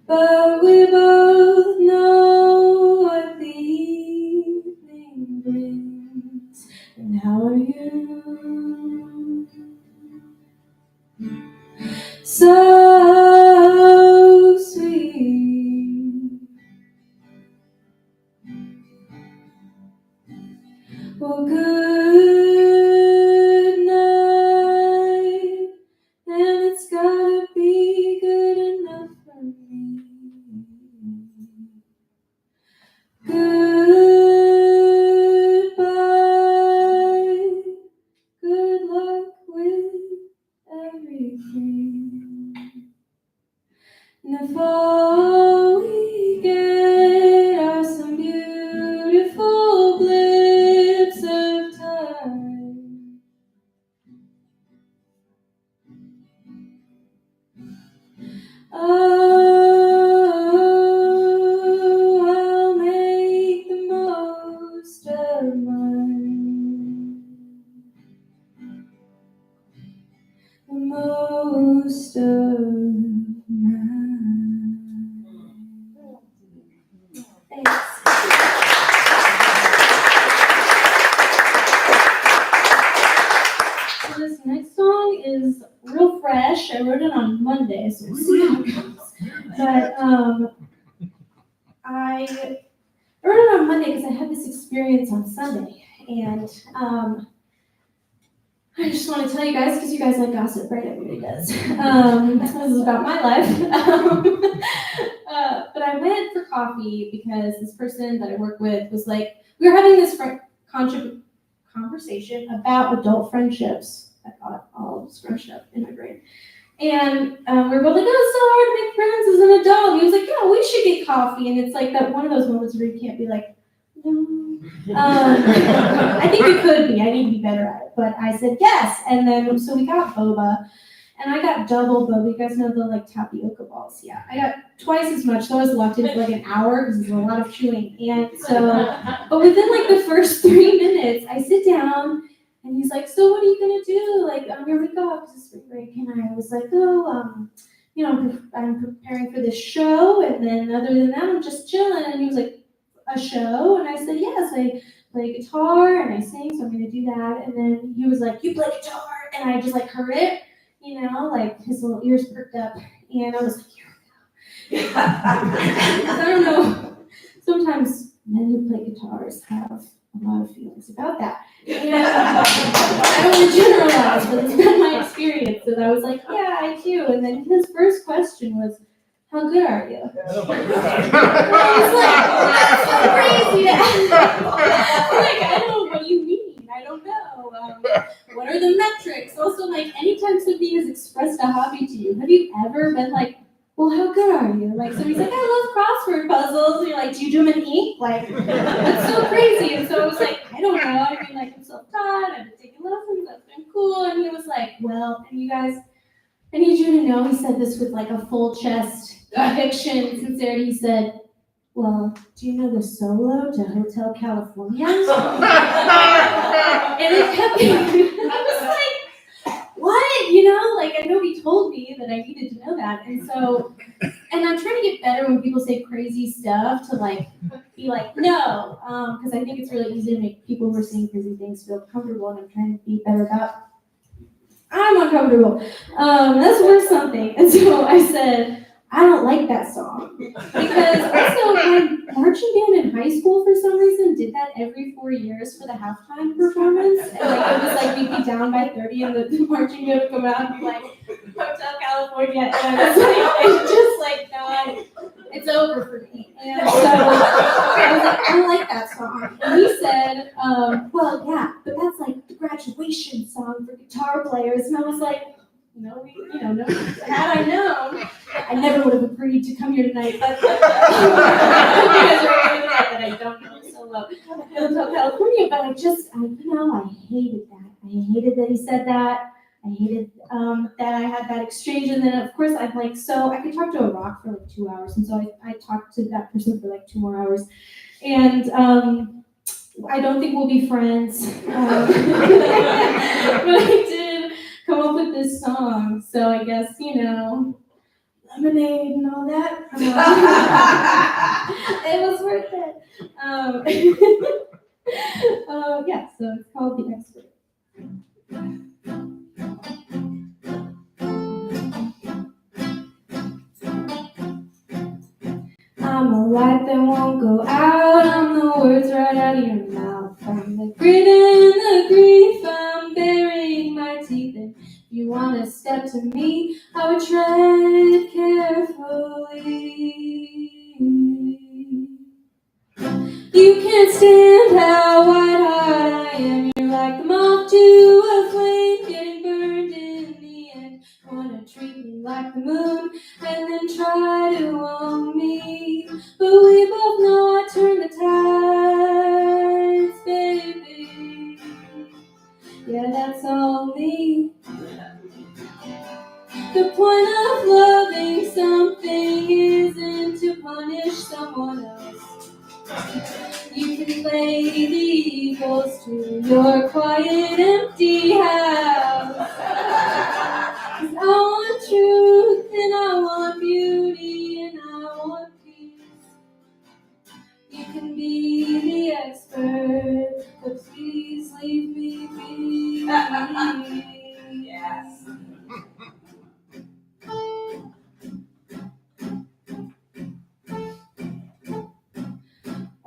but we both know what the evening brings. And how are you? So sweet. Well, good night, and it's gotta be good enough for me. Goodbye, good luck with everything. And if all we get are some beautiful blips of time, oh, I'll make the most of mine. The most of mine. Thanks. So this next song is real fresh. I wrote it on Monday, so we'll see how it goes. But I wrote it on Monday because I had this experience on Sunday, and I just want to tell you guys, because you guys like gossip, right? Everybody does. This is about my life. But I went for coffee because this person that I work with was like, we were having this conversation about adult friendships. I got all scrunched up in my brain. And we were both like, oh, it's so hard to make friends as an adult. And he was like, yeah, we should get coffee. And it's like that one of those moments where you can't be like, no. I think you could be. I need to be better at it. But I said yes. And then, so we got boba. And I got double boba. You guys know the like tapioca balls. Yeah. I got twice as much. So I was locked in for like an hour because there's a lot of chewing. And so, but within like the first 3 minutes, I sit down and he's like, so what are you going to do? Like, here we go. It's a spring break. And I was like, oh, I'm preparing for this show. And then other than that, I'm just chilling. And he was like, a show? And I said, yes, I play guitar and I sing, so I'm going to do that. And then he was like, you play guitar? And I just like heard it, like his little ears perked up. And I was like, here we go. I don't know. Sometimes men who play guitars have a lot of feelings about that. And I don't want to generalize, but it's been my experience. And I was like, yeah, I do. And then his first question was, how good are you? Oh my God. I was like, that's so crazy. Like, I don't know, what do you mean? I don't know. What are the metrics? Also, like, anytime somebody has expressed a hobby to you, have you ever been like, well, how good are you? Like, somebody's like, I love crossword puzzles. And you're like, do you do them in ink? Like, that's so crazy. And so I was like, I don't know. I mean, like, I'm self-taught. I've been taking lessons. That's been cool. And he was like, well, and you guys, I need you to know, he said this with like a full chest conviction, sincerity. He said, well, do you know the solo to Hotel California? And it kept me, I was like, what? Like nobody told me that I needed to know that. And so, and I'm trying to get better when people say crazy stuff to like, be like, no, because I think it's really easy to make people who are saying crazy things feel comfortable, and I'm trying to be better about, I'm uncomfortable. That's worth something. And so I said, I don't like that song. Because also my marching band in high school for some reason did that every 4 years for the halftime performance. And like it was like we'd be down by 30 and the marching band would come out and be like, Hotel California. And I was like, it's just like, God, it's over for me. And so said, well, yeah, but that's like the graduation song for guitar players. And I was like, no, had I known, I never would have agreed to come here tonight. But because that I don't know so well, Hotel California. But I hated that. I hated that he said that. I hated that I had that exchange. And then, of course, I'm like, so I could talk to a rock for like 2 hours. And so I talked to that person for like 2 more hours. And I don't think we'll be friends. But I did come up with this song. So I guess, lemonade and all that. It was worth it. Yeah, so it's called The Expert. I'm a light that won't go out. I'm the words right out of your mouth. I'm the grit and the grief. I'm burying my teeth in. If you want to step to me, I would tread carefully. You can't stand how white-hot I am. You're like the moth to a flame, getting burned in the end. Wanna treat me like the moon and then try to own me. But we both know I turn the tides, baby. Yeah, that's all me. The point of loving something isn't to punish someone else. You can play the eagles to your quiet, empty house. 'Cause I want truth and I want beauty and I want peace. You can be the expert, but please leave me be. Yes.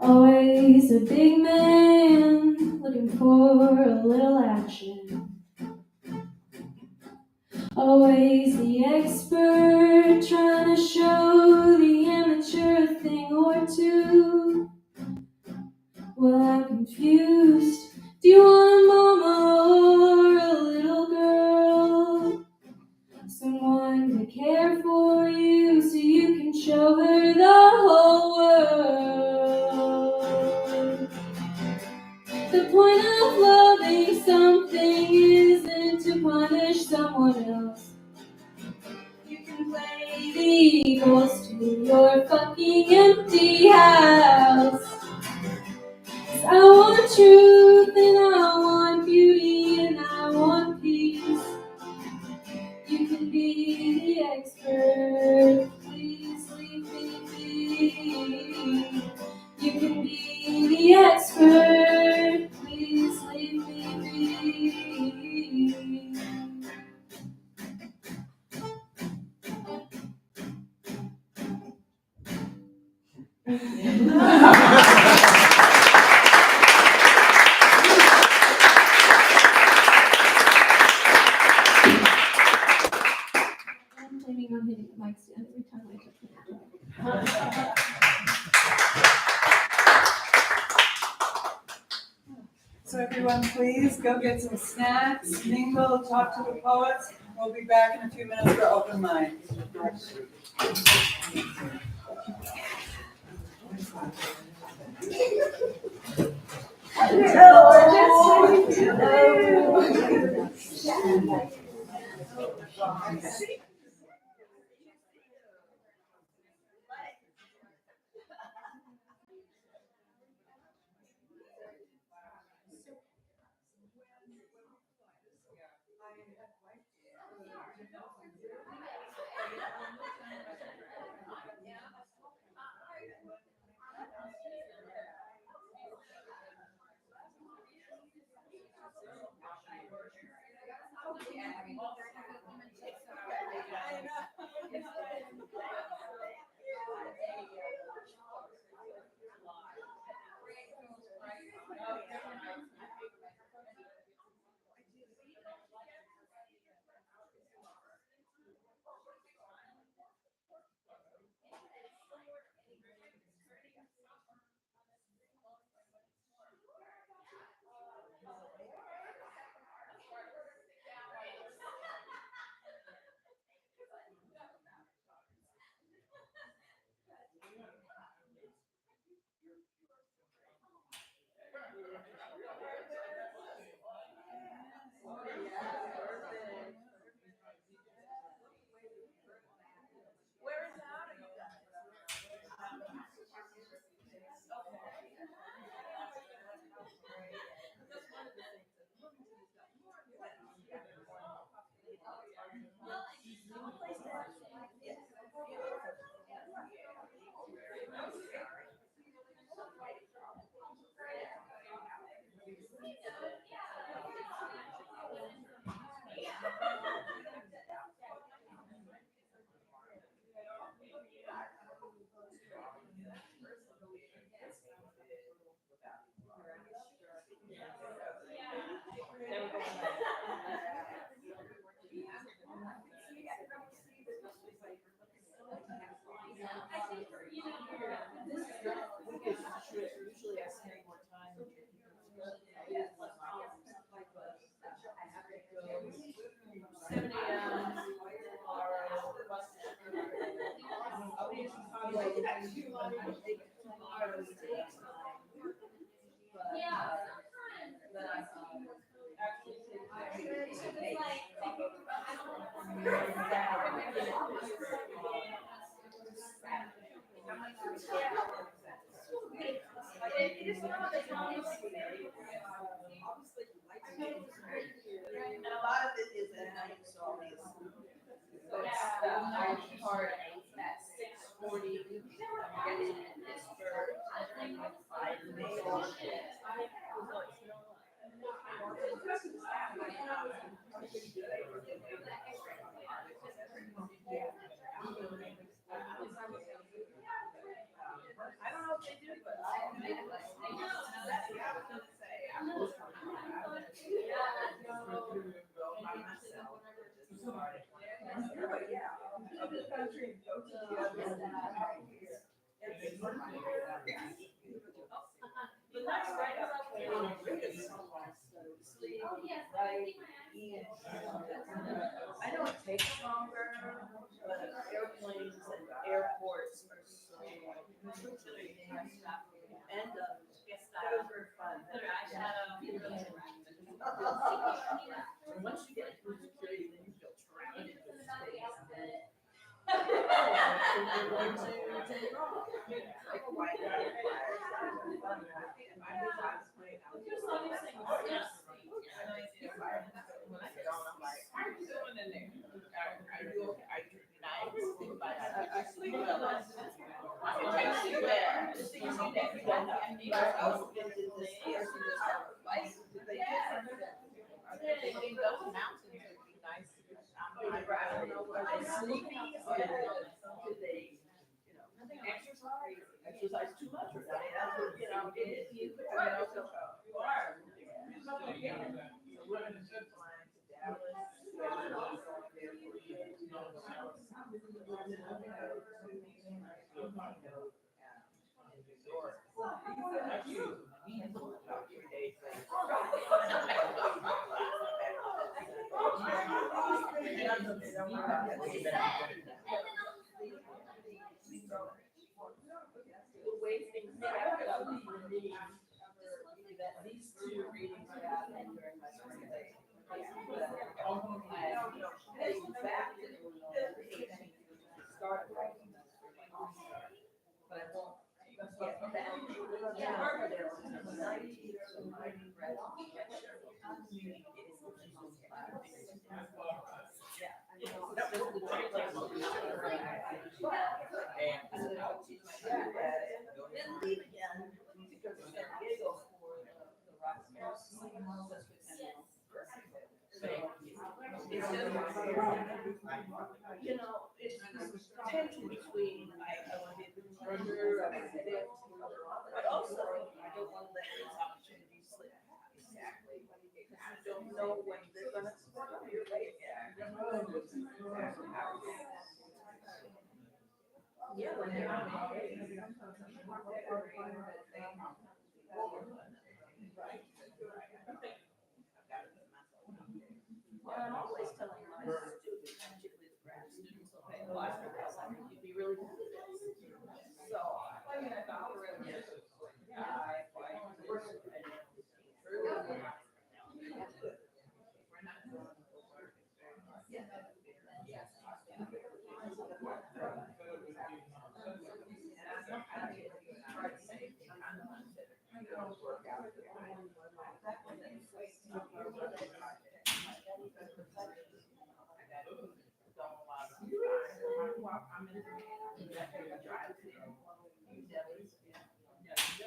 Always a big man looking for a little action. Always the expert trying to show the amateur a thing or two. Well, I'm confused. Do you want a mama or a little girl? Someone to care for you so you can show her the whole world. The point of loving something isn't to punish someone else. You can play the eagles to your fucking empty house. 'Cause I want truth and I want beauty and I want peace. You can be the expert, please leave me be. You can be the expert, please leave me be. I'm planning on hitting the mic stand every time I touch it. So everyone, please go get some snacks, mingle, talk to the poets. We'll be back in a few minutes for open mic. Usually I spend more time. 7 a.m. tomorrow, bus to Chicago. I'll be in Chicago tomorrow. But actually and a lot of it is at night, so I'll be asleep. So it's, I start at 6:40, I'm getting in Pittsburgh, at 5 I don't know if they do, but I was gonna say, I was go by myself. But yeah, of the country, go to the other side. But that's right up there. Sleep, right, eat. I know it takes longer, but airplanes and airports are so, usually they have stuff. And, those are fun. And once you get through security, then you feel trapped in the space. Those mountains would be nice. I don't know, are they sleepy or do they, exercise too much or something? You know, you are. So we're in a good line to Dallas. About 3 days later. The way things that these two readings happened during my spring break. In fact, it was started writing this for my author, but I won't get back. Carbondale is a 90 red picture. Yeah. Just the and I'll teach my dad that, then leave again to go to San Diego for the rock stars. So, it's just, you know, it's tension between, I want to be a good treasure, I want to be but also, I don't want to let these opportunities slip. Exactly. Because you don't know when they're gonna come your way again. Yeah, when they're on right. Well, I'm always telling my students, particularly the grad students, okay, well, after this, I think you'd be really good at this. So, I mean, I thought, yeah, I work with it. And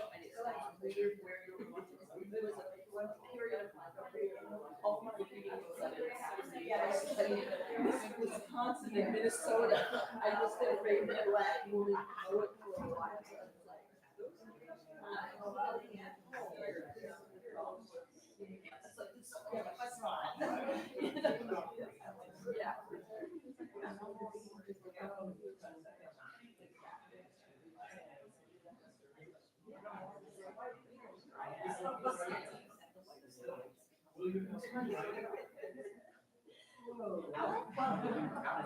it's like weird where you're watching. There was a Wisconsin and Minnesota. I was there for a black woman poet for a while. So I was like, that's fine. Yeah.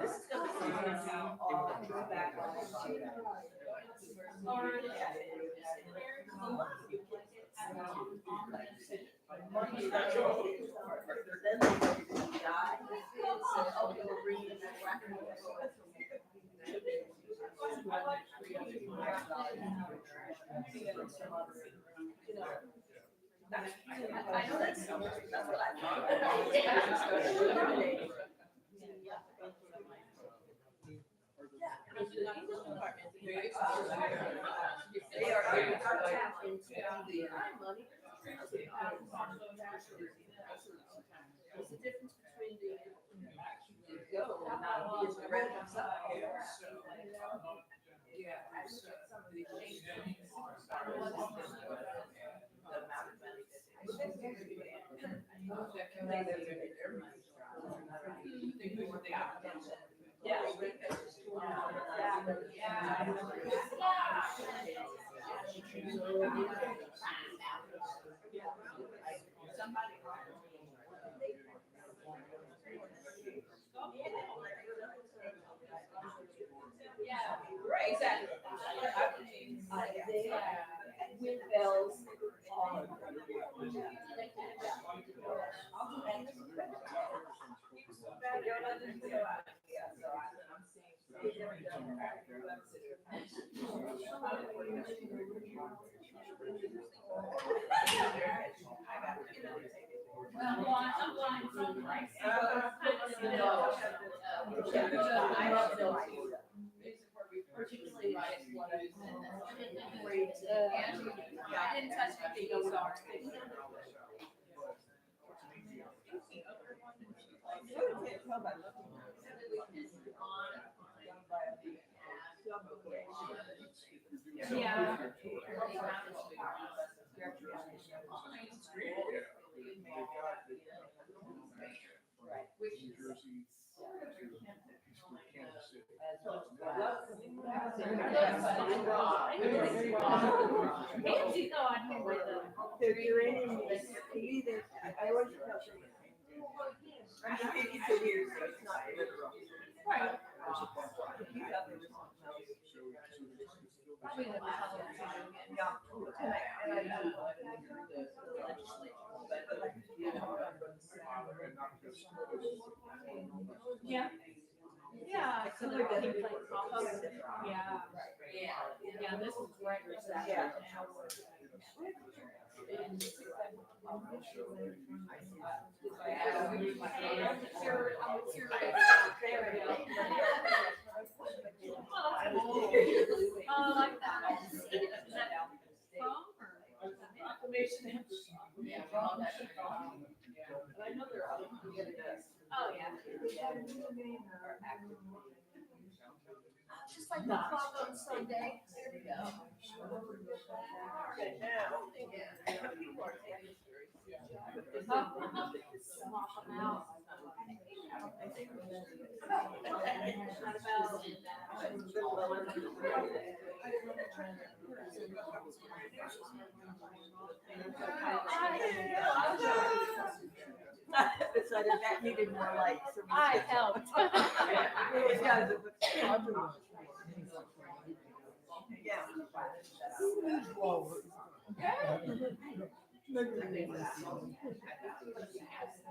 This is gonna be back on the Then they die. Said, okay, we'll bring you back. I know that's what I thought. They are tapped into the money. What's the difference between the go and not be as direct himself? Yeah. Yeah, right, exactly. Wind bells on. I'm blind from right. I don't know. Particularly like what I didn't touch anything, I'm sorry. Right. New Jersey, Kansas City. They're doing either, I always tell them. I'm 52 years, so it's not literal. Right. Yeah. Yeah, so they're getting like yeah. Yeah, this is right. Yeah. I like that. I know there are other people getting this. Oh, yeah. Just like the clock on Sunday. There we go. Swap them out. Decided that needed more lights. So I helped. Yeah.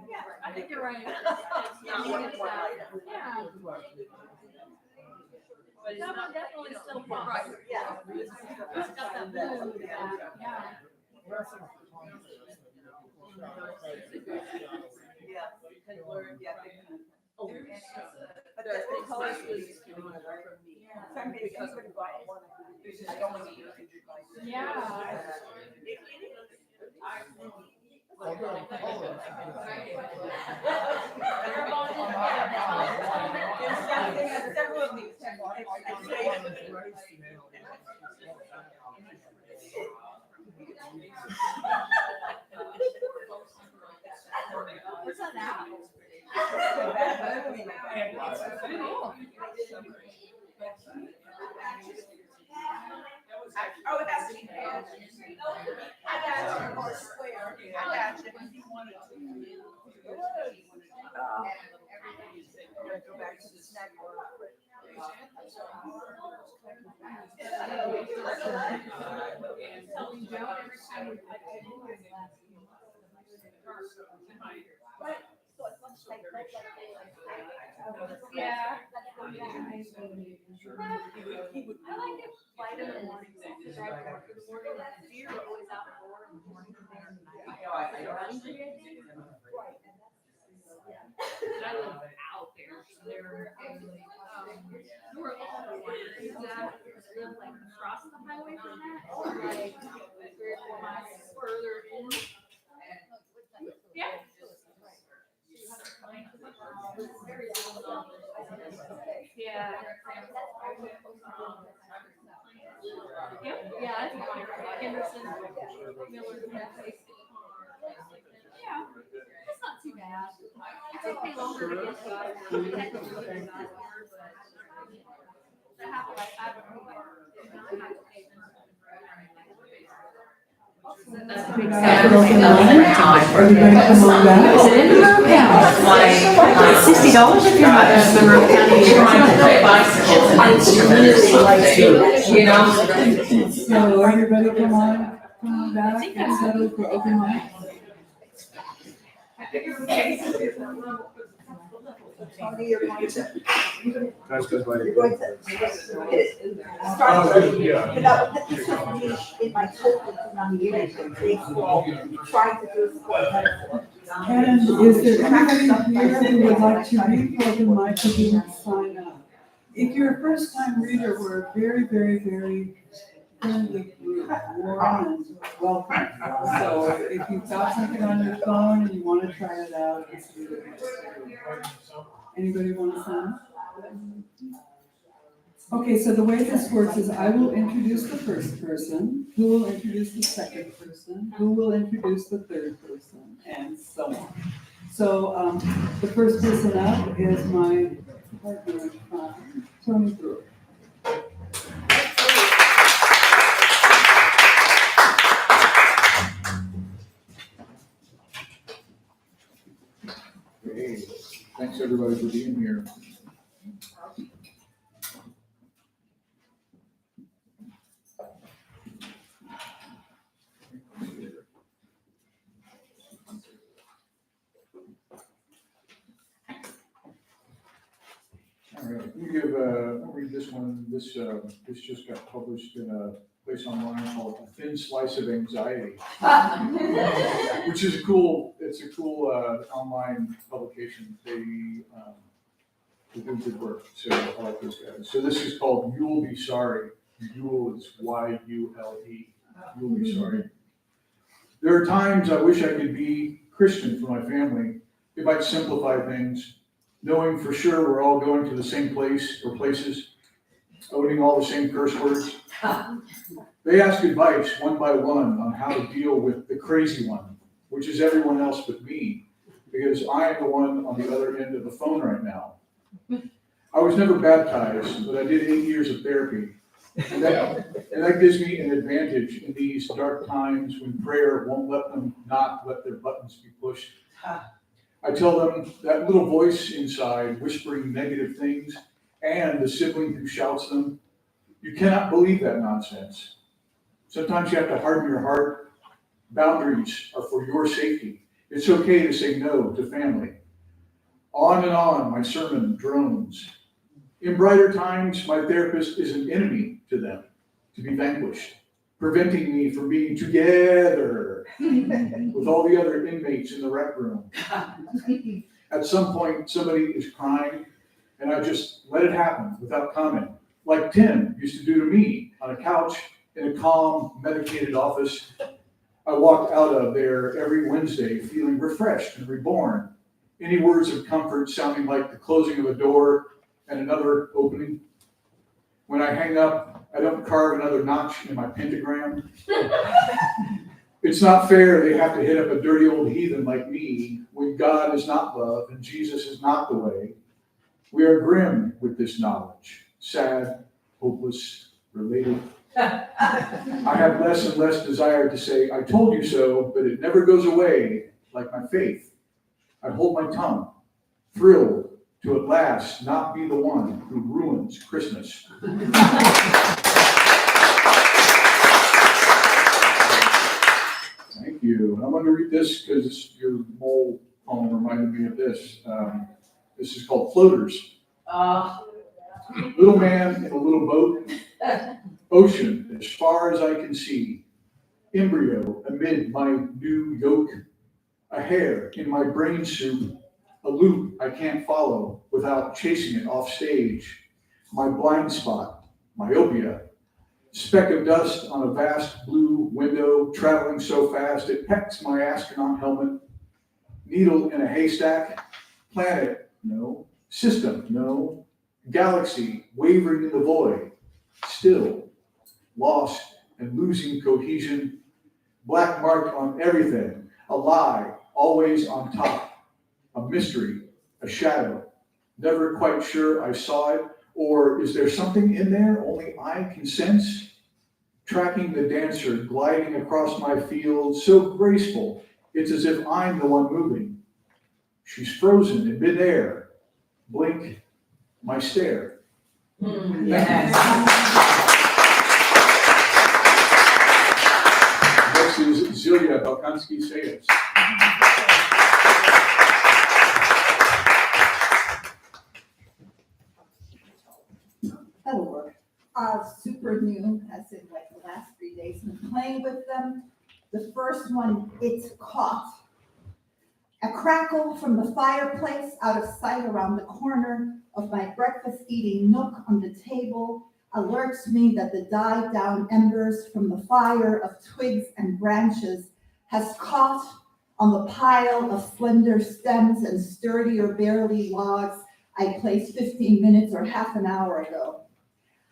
Yeah, I think you're right. Not one more light. Yeah. But it's not definitely still bright. Right, yeah. It's got that blue. Yeah. Yeah. Oh, But the colors was from me. Some because of one. I don't want to use it. yeah. Yeah. I like it. Vitamin drive to work in the morning. Deer are always out in the morning. I live out there, so they're actually, we're live like across the highway from that, or like 3 or 4 miles further in. Yeah. Yeah. Yeah, I think Henderson, Miller, yeah, it's not too bad. It took me longer to get technically but I have like, I don't know. That's a big Everybody come on back. Is it in Monroe County? $60 if you're not in Monroe County. You know? So everybody come on back and settle for open mic. Tony, you're going to, That's just like. you're going to start. Yeah. You know, this is me in my total on the image and baseball, trying to do sport. And is there anybody here who would like to read for open mic who didn't sign up? If you're a first time reader, we're a very, very, very friendly group, warm and welcome. So if you've got something on your phone and you want to try it out, it's really good. Anybody want to sign up? Okay, so the way this works is I will introduce the first person, who will introduce the second person, who will introduce the third person, and so on. So the first person up is my partner in crime, Tony Brewer. Hey, thanks everybody for being here. All right, I'll read this one. This just got published in a place online called A Thin Slice of Anxiety, which is a cool online publication. They do good work, so I like those guys. So this is called You'll Be Sorry. Yule is Y-U-L-E. You'll be sorry. There are times I wish I could be Christian for my family. It might simplify things, knowing for sure we're all going to the same place or places, owning all the same curse words. They ask advice one by one on how to deal with the crazy one, which is everyone else but me, because I am the one on the other end of the phone right now. I was never baptized, but I did 8 years of therapy. And that gives me an advantage in these dark times when prayer won't let them not let their buttons be pushed. I tell them that little voice inside whispering negative things and the sibling who shouts them, you cannot believe that nonsense. Sometimes you have to harden your heart. Boundaries are for your safety. It's okay to say no to family. On and on, my sermon drones. In brighter times, my therapist is an enemy to them, to be vanquished, preventing me from being together with all the other inmates in the rec room. At some point, somebody is crying, and I just let it happen without comment, like Tim used to do to me on a couch in a calm, medicated office. I walked out of there every Wednesday feeling refreshed and reborn. Any words of comfort sounding like the closing of a door and another opening. When I hang up, I don't carve another notch in my pentagram. It's not fair they have to hit up a dirty old heathen like me when God is not love and Jesus is not the way. We are grim with this knowledge, sad, hopeless, related. I have less and less desire to say, I told you so, but it never goes away like my faith. I hold my tongue, thrilled to at last not be the one who ruins Christmas. you. And I'm going to read this because your mole poem reminded me of this. This is called Floaters. Little man in a little boat, ocean as far as I can see, embryo amid my new yoke, a hair in my brain soup, a loop I can't follow without chasing it off stage, my blind spot, myopia, speck of dust on a vast blue window traveling so fast it pecks my astronaut helmet, needle in a haystack, planet, no, system, no, galaxy wavering in the void, still, lost and losing cohesion, black mark on everything, a lie, always on top, a mystery, a shadow, never quite sure I saw it, or is there something in there only I can sense? Tracking the dancer gliding across my field, so graceful, it's as if I'm the one moving. She's frozen in midair, blink, my stare. Next is Zilia Balkansky-Sayas. That'll work. Super new, as in like the last 3 days, been playing with them. The first one, it's caught. A crackle from the fireplace out of sight around the corner of my breakfast eating nook on the table alerts me that the died down embers from the fire of twigs and branches has caught on the pile of slender stems and sturdier barely logs I placed 15 minutes or half an hour ago.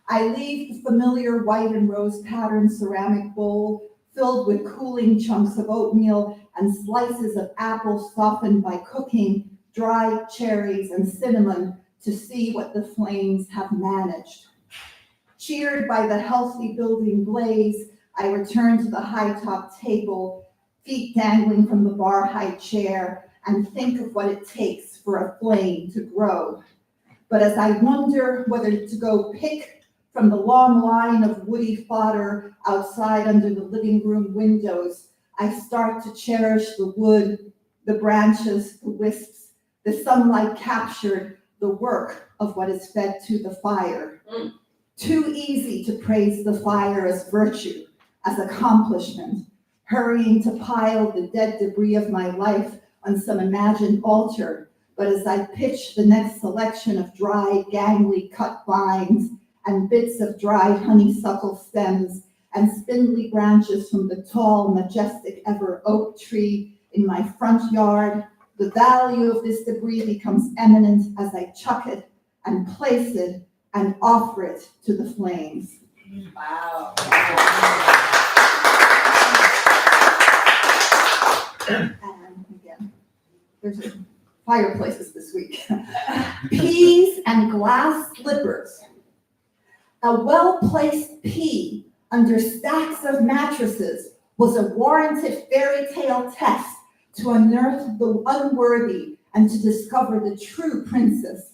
I leave the familiar white and rose patterned ceramic bowl filled with cooling chunks of oatmeal and slices of apple softened by cooking, dried cherries and cinnamon to see what the flames have managed. Cheered by the healthy building blaze, I return to the high-top table, feet dangling from the bar-high chair, and think of what it takes for a flame to grow. But as I wonder whether to go pick from the long line of woody fodder outside under the living room windows, I start to cherish the wood, the branches, the wisps, the sunlight captured, the work of what is fed to the fire. Too easy to praise the fire as virtue, as accomplishment, hurrying to pile the dead debris of my life on some imagined altar. But as I pitch the next selection of dry, gangly cut vines and bits of dried honeysuckle stems and spindly branches from the tall, majestic ever oak tree in my front yard, the value of this debris becomes eminent as I chuck it and place it and offer it to the flames. Wow. And again, there's fireplaces this week. Peas and glass slippers. A well-placed pea under stacks of mattresses was a warranted fairy tale test to unearth the unworthy and to discover the true princess.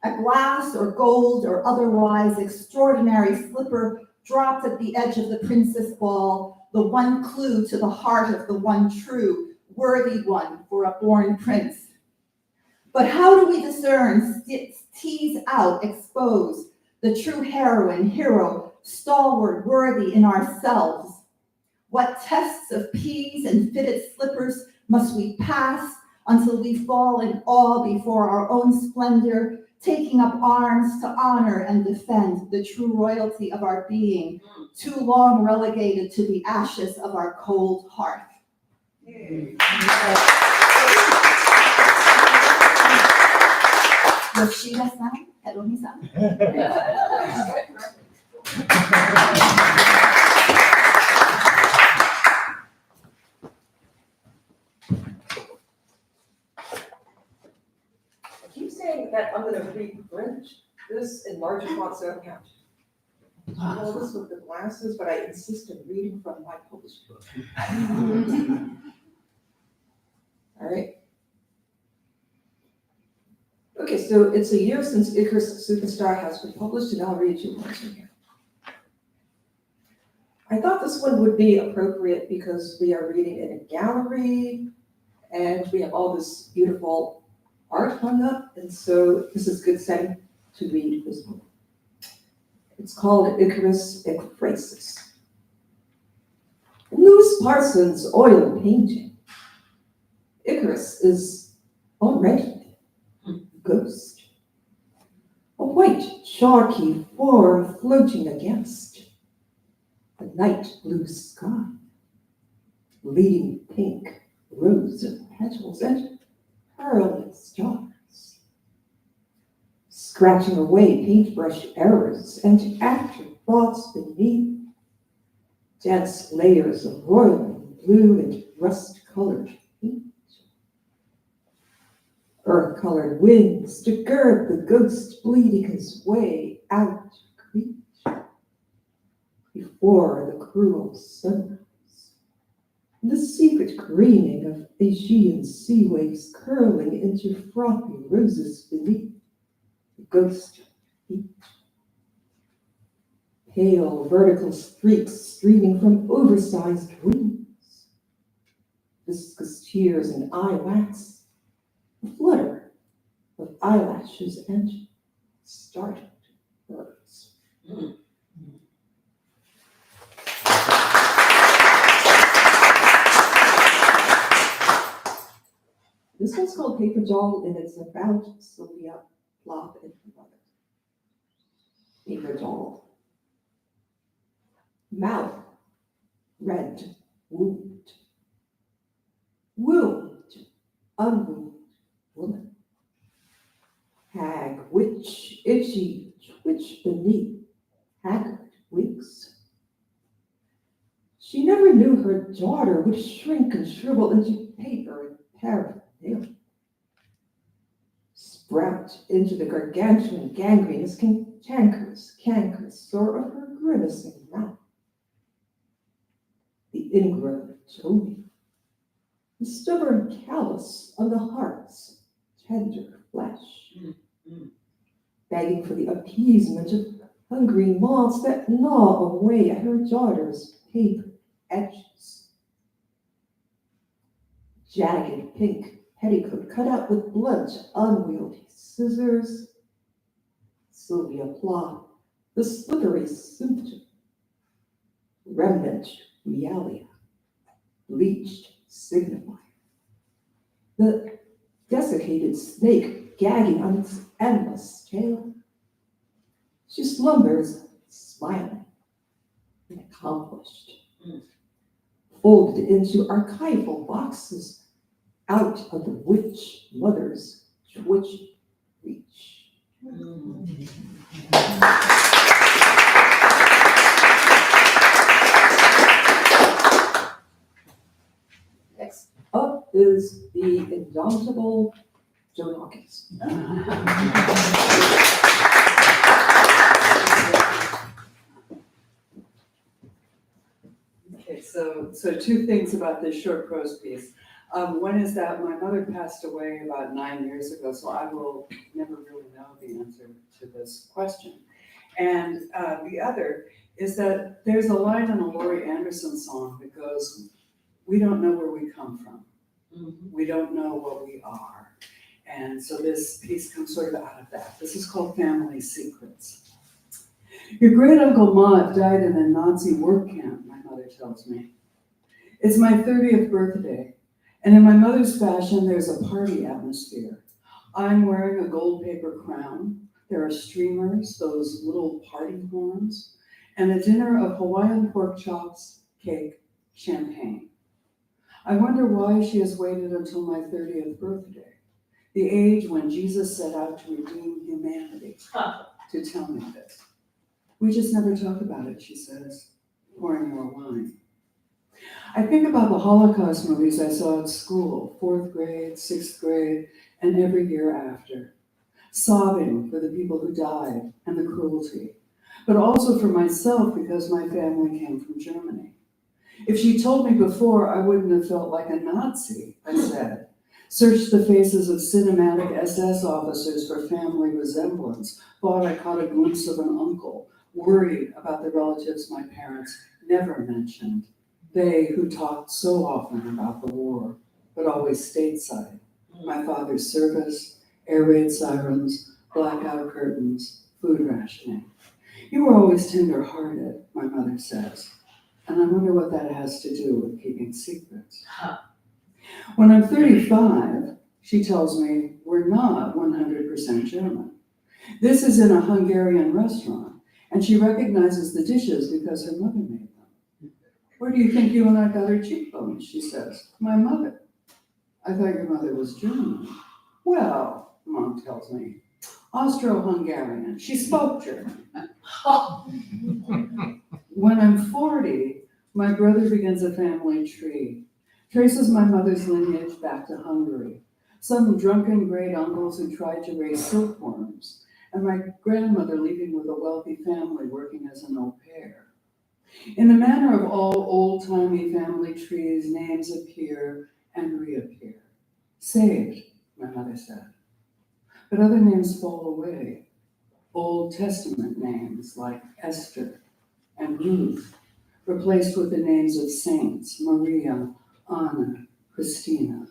A glass or gold or otherwise extraordinary slipper dropped at the edge of the princess ball, the one clue to the heart of the one true, worthy one for a born prince. But how do we discern, tease out, expose the true heroine, hero, stalwart, worthy in ourselves? What tests of peas and fitted slippers must we pass until we fall in awe before our own splendor, taking up arms to honor and defend the true royalty of our being, too long relegated to the ashes of our cold hearth? Yoshida-san, Hiromi-san. I keep saying that I'm gonna reprint this in larger font so I don't have to do all this with the glasses, but I insist on reading from my published book. All right. Okay, so it's a year since Icarus Superstar has been published, and I'll read you once from here. I thought this one would be appropriate because we are reading in a gallery and we have all this beautiful art hung up, and so this is a good setting to read this book. It's called Icarus Ekphrasis. Louis Parsons' oil painting. Icarus is already a ghost. A white, chalky form floating against the night blue sky. Leading pink rows of petals and pearly stars. Scratching away paintbrush errors and afterthoughts beneath. Dense layers of roiling blue and rust-colored paint. Earth-colored wings to gird the ghost bleeding his way out to Crete. Before the cruel sunrise, the secret greening of Aegean sea waves curling into frothy roses beneath the ghost feet. Pale vertical streaks streaming from oversized wings. Viscous tears and eye wax. A flutter of eyelashes and startled birds. This one's called Paper Doll, and it's about Sylvia Plath and her mother. Paper Doll. Mouth, red, wound. Wound, unwound woman. Hag, witch, itchy, twitch beneath haggard wigs. She never knew her daughter would shrink and shrivel into paper and paraphernalia. Sprout into the gargantuan gangrenous cankerous sore of her grimacing mouth. The ingrown toby, the stubborn callus on the heart's tender flesh, begging for the appeasement of hungry moths that gnaw away at her daughter's paper edges. Jagged pink petticoat cut out with blunt, unwieldy scissors. Sylvia Plath, the slippery symptom. Remnant realia, bleached signifier. The desiccated snake gagging on its endless tail. She slumbers, smiling and accomplished. Folded into archival boxes out of the witch mother's twitch reach. Next up is the indomitable Joan Hawkins. Okay, so two things about this short prose piece. One is that my mother passed away about 9 years ago, so I will never really know the answer to this question. And the other is that there's a line in a Laurie Anderson song that goes, "We don't know where we come from. We don't know what we are." And so this piece comes sort of out of that. This is called Family Secrets. Your great uncle Maud died in a Nazi work camp, my mother tells me. It's my 30th birthday, and in my mother's fashion, there's a party atmosphere. I'm wearing a gold paper crown. There are streamers, those little party horns, and a dinner of Hawaiian pork chops, cake, champagne. I wonder why she has waited until my 30th birthday, the age when Jesus set out to redeem humanity, to tell me this. We just never talk about it, she says, pouring more wine. I think about the Holocaust movies I saw at school, 4th grade, 6th grade, and every year after, sobbing for the people who died and the cruelty, but also for myself because my family came from Germany. If she told me before, I wouldn't have felt like a Nazi, I said. Searched the faces of cinematic SS officers for family resemblance, thought I caught a glimpse of an uncle, worried about the relatives my parents never mentioned, they who talked so often about the war, but always stateside. My father's service, air raid sirens, blackout curtains, food rationing. You were always tender-hearted, my mother says, and I wonder what that has to do with keeping secrets. When I'm 35, she tells me we're not 100% German. This is in a Hungarian restaurant, and she recognizes the dishes because her mother made them. Where do you think you and I got our cheekbones, she says. My mother. I thought your mother was German. Well, Mom tells me, Austro-Hungarian. She spoke German. When I'm 40, my brother begins a family tree, traces my mother's lineage back to Hungary, some drunken great uncles who tried to raise silkworms, and my grandmother leaving with a wealthy family working as an au pair. In the manner of all old-timey family trees, names appear and reappear. Saved, my mother said. But other names fall away. Old Testament names like Esther and Ruth, replaced with the names of saints, Maria, Anna, Christina.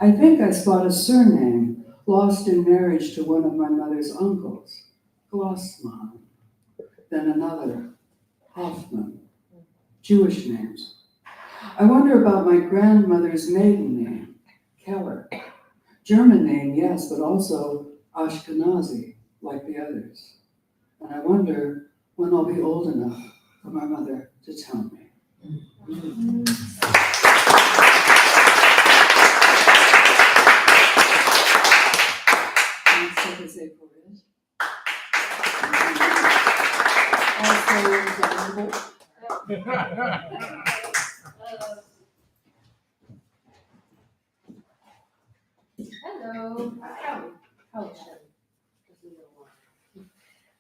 I think I spot a surname lost in marriage to one of my mother's uncles, Glossman, then another, Hoffman, Jewish names. I wonder about my grandmother's maiden name, Keller. German name, yes, but also Ashkenazi, like the others. And I wonder when I'll be old enough for my mother to tell me.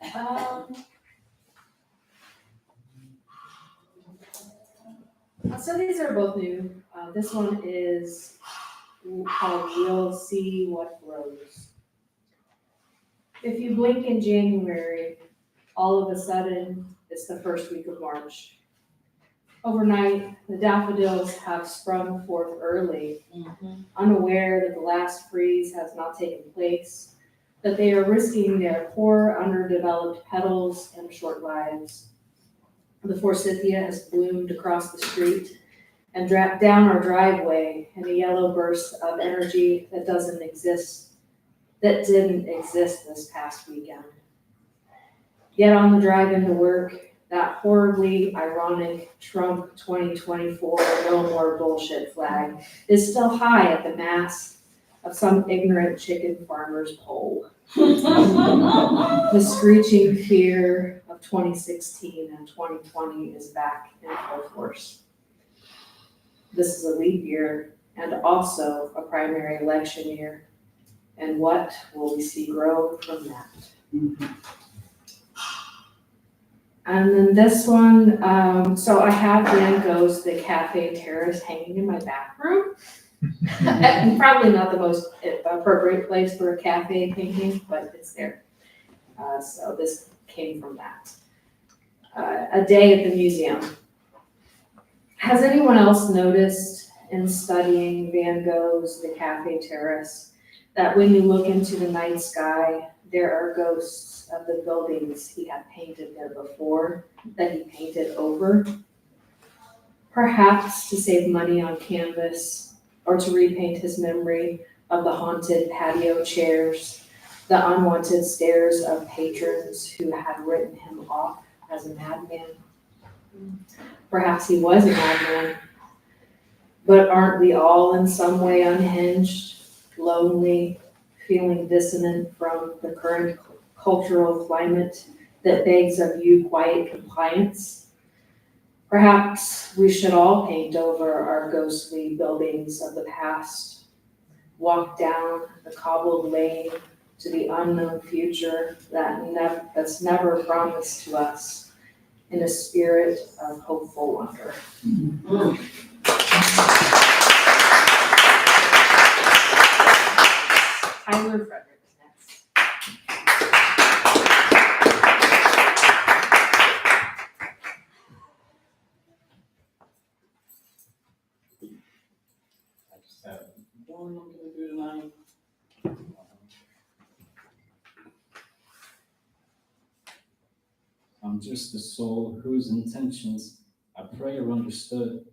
Hello. So these are both new. This one is called We'll See What Grows. If you blink in January, all of a sudden, it's the first week of March. Overnight, the daffodils have sprung forth early, unaware that the last freeze has not taken place, that they are risking their poor, underdeveloped petals and short lives. The forsythia has bloomed across the street and dropped down our driveway in a yellow burst of energy that didn't exist this past weekend. Yet on the drive into work, that horribly ironic Trump 2024 no more bullshit flag is still high at the mast of some ignorant chicken farmer's pole. The screeching fear of 2016 and 2020 is back in full force. This is a leap year and also a primary election year. And what will we see grow from that? And then this one, so I have Van Gogh's The Cafe Terrace hanging in my bathroom. And probably not the most appropriate place for a cafe painting, but it's there. So this came from that. A day at the museum. Has anyone else noticed in studying Van Gogh's The Cafe Terrace that when you look into the night sky, there are ghosts of the buildings he had painted there before that he painted over? Perhaps to save money on canvas or to repaint his memory of the haunted patio chairs, the unwanted stares of patrons who had written him off as a madman. Perhaps he was a madman, but aren't we all in some way unhinged, lonely, feeling dissonant from the current cultural climate that begs of you quiet compliance? Perhaps we should all paint over our ghostly buildings of the past, walk down the cobbled lane to the unknown future that's never promised to us in a spirit of hopeful wonder. Tyler Frederick is next. poem I'm gonna do tonight. I'm just a soul whose intentions I pray are understood.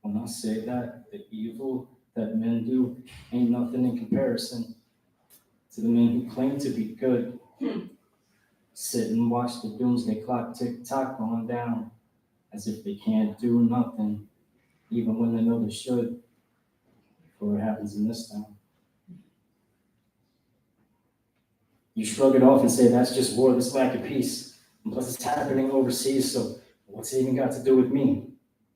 When I say that, the evil that men do ain't nothing in comparison to the men who claim to be good. Sit and watch the doomsday clock tick-tock on down, as if they can't do nothing, even when they know they should, before it happens in this town. You shrug it off and say that's just war, this lack of peace. And plus it's happening overseas, so what's it even got to do with me?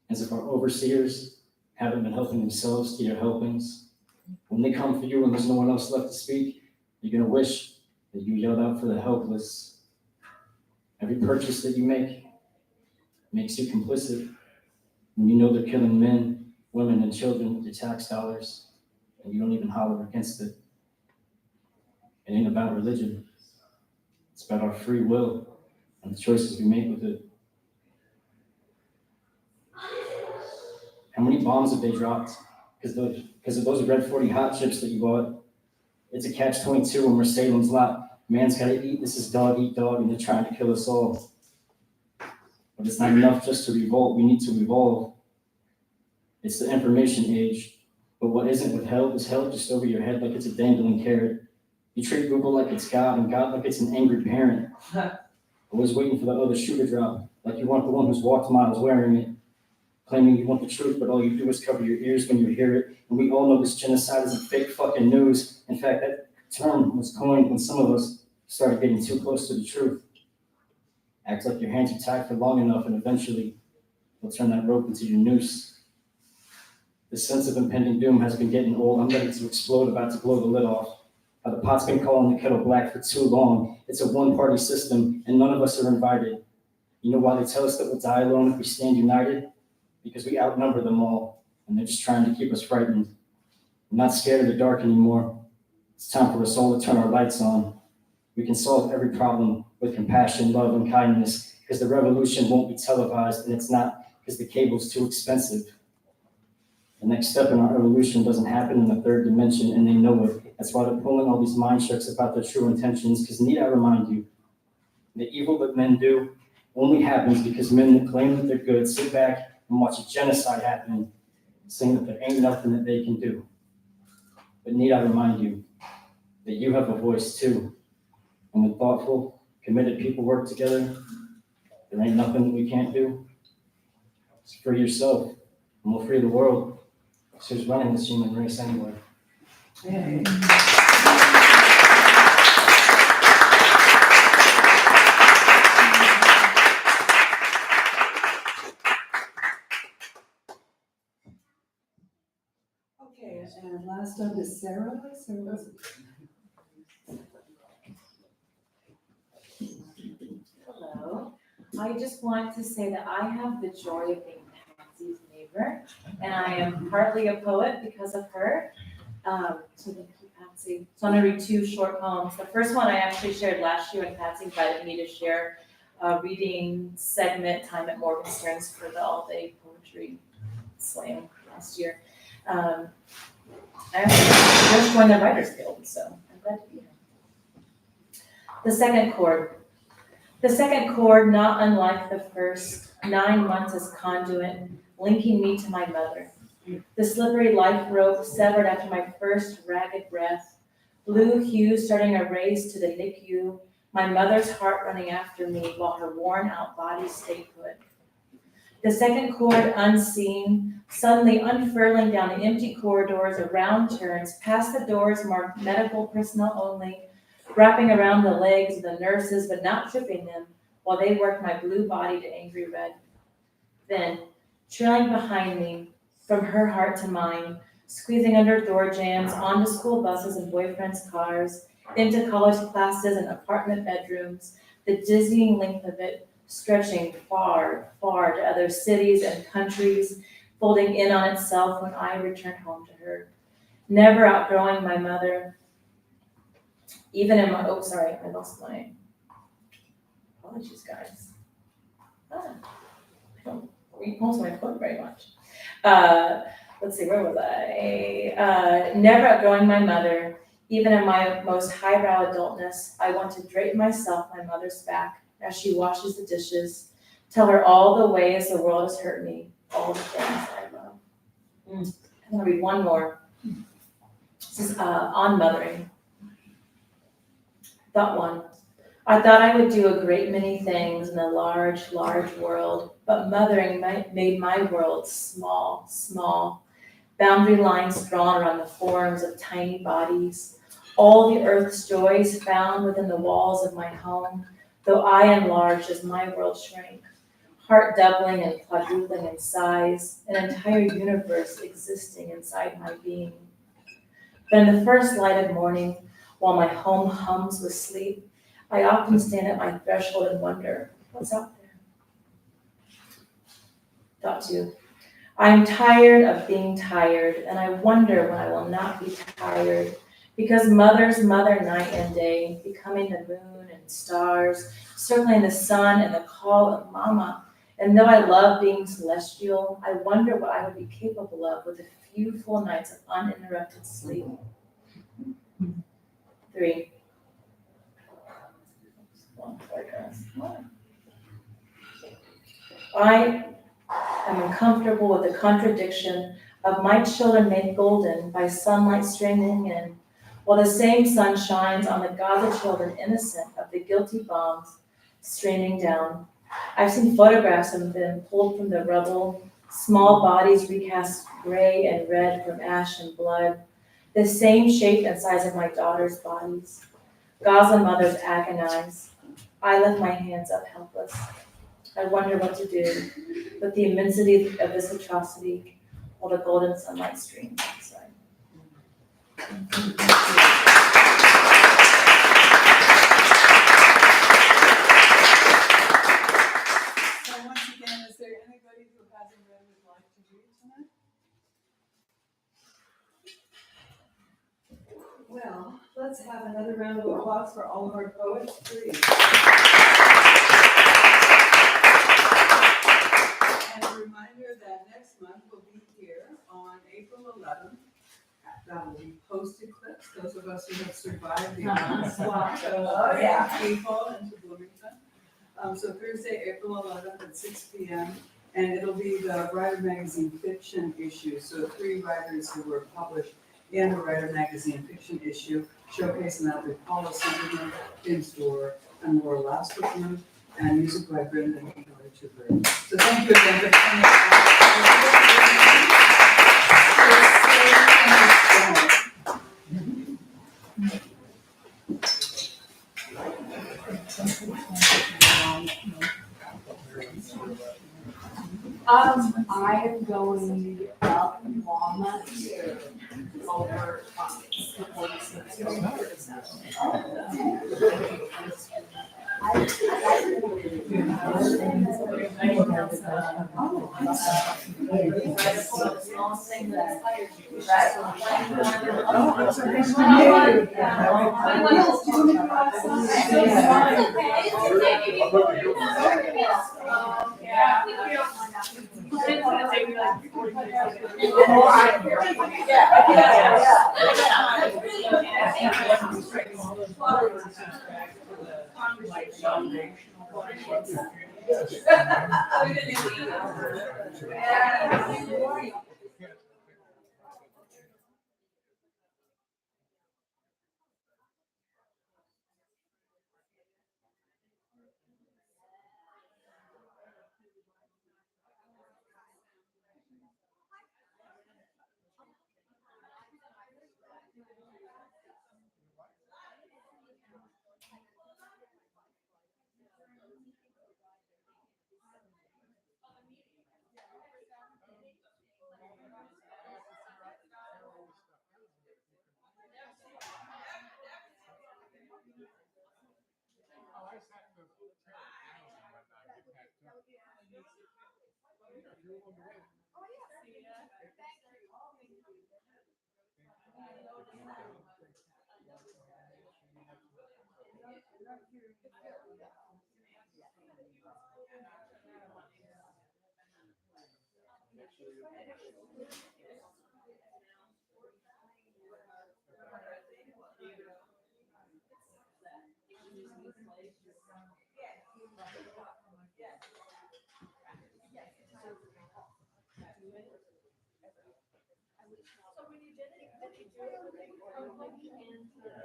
As if our overseers haven't been helping themselves to your helpings. When they come for you and there's no one else left to speak, you're gonna wish that you yelled out for the helpless. Every purchase that you make makes you complicit. When you know they're killing men, women, and children with your tax dollars, and you don't even holler against it. It ain't about religion. It's about our free will and the choices we make with it. How many bombs have they dropped? Because of those red 40 hot chips that you bought. It's a catch-22 when we're Salem's Lot. Man's gotta eat, this is dog eat dog, and they're trying to kill us all. But it's not enough just to revolt, we need to evolve. It's the information age, but what isn't withheld is held just over your head like it's a dangling carrot. You treat Google like it's God and God like it's an angry parent. Always waiting for the other shoe to drop, like you want the one who's walked miles wearing it. Claiming you want the truth, but all you do is cover your ears when you hear it. And we all know this genocide isn't fake fucking news. In fact, that term was coined when some of us started getting too close to the truth. Act like your hands are tied for long enough and eventually they'll turn that rope into your noose. The sense of impending doom has been getting old. I'm ready to explode, about to blow the lid off. The pot's been calling the kettle black for too long. It's a one-party system and none of us are invited. You know why they tell us that we'll die alone if we stand united? Because we outnumber them all and they're just trying to keep us frightened. I'm not scared of the dark anymore. It's time for us all to turn our lights on. We can solve every problem with compassion, love, and kindness because the revolution won't be televised and it's not because the cable's too expensive. The next step in our evolution doesn't happen in the third dimension and they know it. That's why they're pulling all these mind tricks about their true intentions because need I remind you, the evil that men do only happens because men that claim that they're good sit back and watch a genocide happen, saying that there ain't nothing that they can do. But need I remind you that you have a voice too. And when thoughtful, committed people work together, there ain't nothing that we can't do. Just free yourself, and we'll free the world. So who's running this human race anyway? Hey. Okay, and last up is Sarah. Hello. I just want to say that I have the joy of being Patsy's neighbor, and I am partly a poet because of her. So thank you, Patsy. So I'm gonna read two short poems. The first one I actually shared last year when Patsy invited me to share a reading segment time at Morgan Stearns for the all-day poetry slam last year. I actually just joined the Writers Guild, so I'm glad to be here. The second chord. The second chord, not unlike the first, 9 months as conduit, linking me to my mother. The slippery life rope severed after my first ragged breath, blue hue starting a race to the NICU, my mother's heart running after me while her worn out body stayed put. The second chord unseen, suddenly unfurling down the empty corridors, around turns, past the doors marked medical personnel only, wrapping around the legs of the nurses but not tripping them while they worked my blue body to angry red. Then, trailing behind me, from her heart to mine, squeezing under door jams, onto school buses and boyfriends' cars, into college classes and apartment bedrooms, the dizzying length of it, stretching far, far to other cities and countries, folding in on itself when I returned home to her. Never outgrowing my mother, even in my, oh, sorry, I lost my, apologies, guys. I don't read most of my book very much. let's see, where was I? Never outgrowing my mother. Even in my most highbrow adultness, I want to drape myself on my mother's back as she washes the dishes. Tell her all the ways the world has hurt me, all the things I love. I'm gonna read one more. This is on mothering. Thought one. I thought I would do a great many things in a large, large world, but mothering made my world small, small. Boundary lines drawn around the forms of tiny bodies. All the earth's joys found within the walls of my home, though I enlarged as my world shrank. Heart doubling and quadrupling in size, an entire universe existing inside my being. But in the first light of morning, while my home hums with sleep, I often stand at my threshold and wonder, what's out there? Thought two. I am tired of being tired, and I wonder when I will not be tired, because mothers mother night and day, becoming the moon and stars, circling the sun and the call of mama. And though I love being celestial, I wonder what I would be capable of with a few full nights of uninterrupted sleep. 3. I am uncomfortable with the contradiction of my children made golden by sunlight streaming in, while the same sun shines on the Gaza children innocent of the guilty bombs streaming down. I've seen photographs of them pulled from the rubble, small bodies recast gray and red from ash and blood, the same shape and size of my daughter's bodies. Gaza mothers agonize. I lift my hands up helpless. I wonder what to do with the immensity of this atrocity while the golden sunlight streams outside. So once again, is there anybody who hasn't read would like to read tonight? Well, let's have another round of applause for all of our poets, please. And a reminder that next month we'll be here on April 11th. That will be posted clips, those of us who have survived the onslaught of people into Bloomington. So Thursday, April 11th at 6 p.m. And it'll be the Writer Magazine fiction issue. So 3 writers who were published in the Writer Magazine fiction issue, showcasing that with Paula Sunderman, Tim Store, and Laura Lasterman, and music by Brendan and Hillary Tupper. So thank you again for coming out. I am going up Walnut over Fox. So when you did it, did you do it with a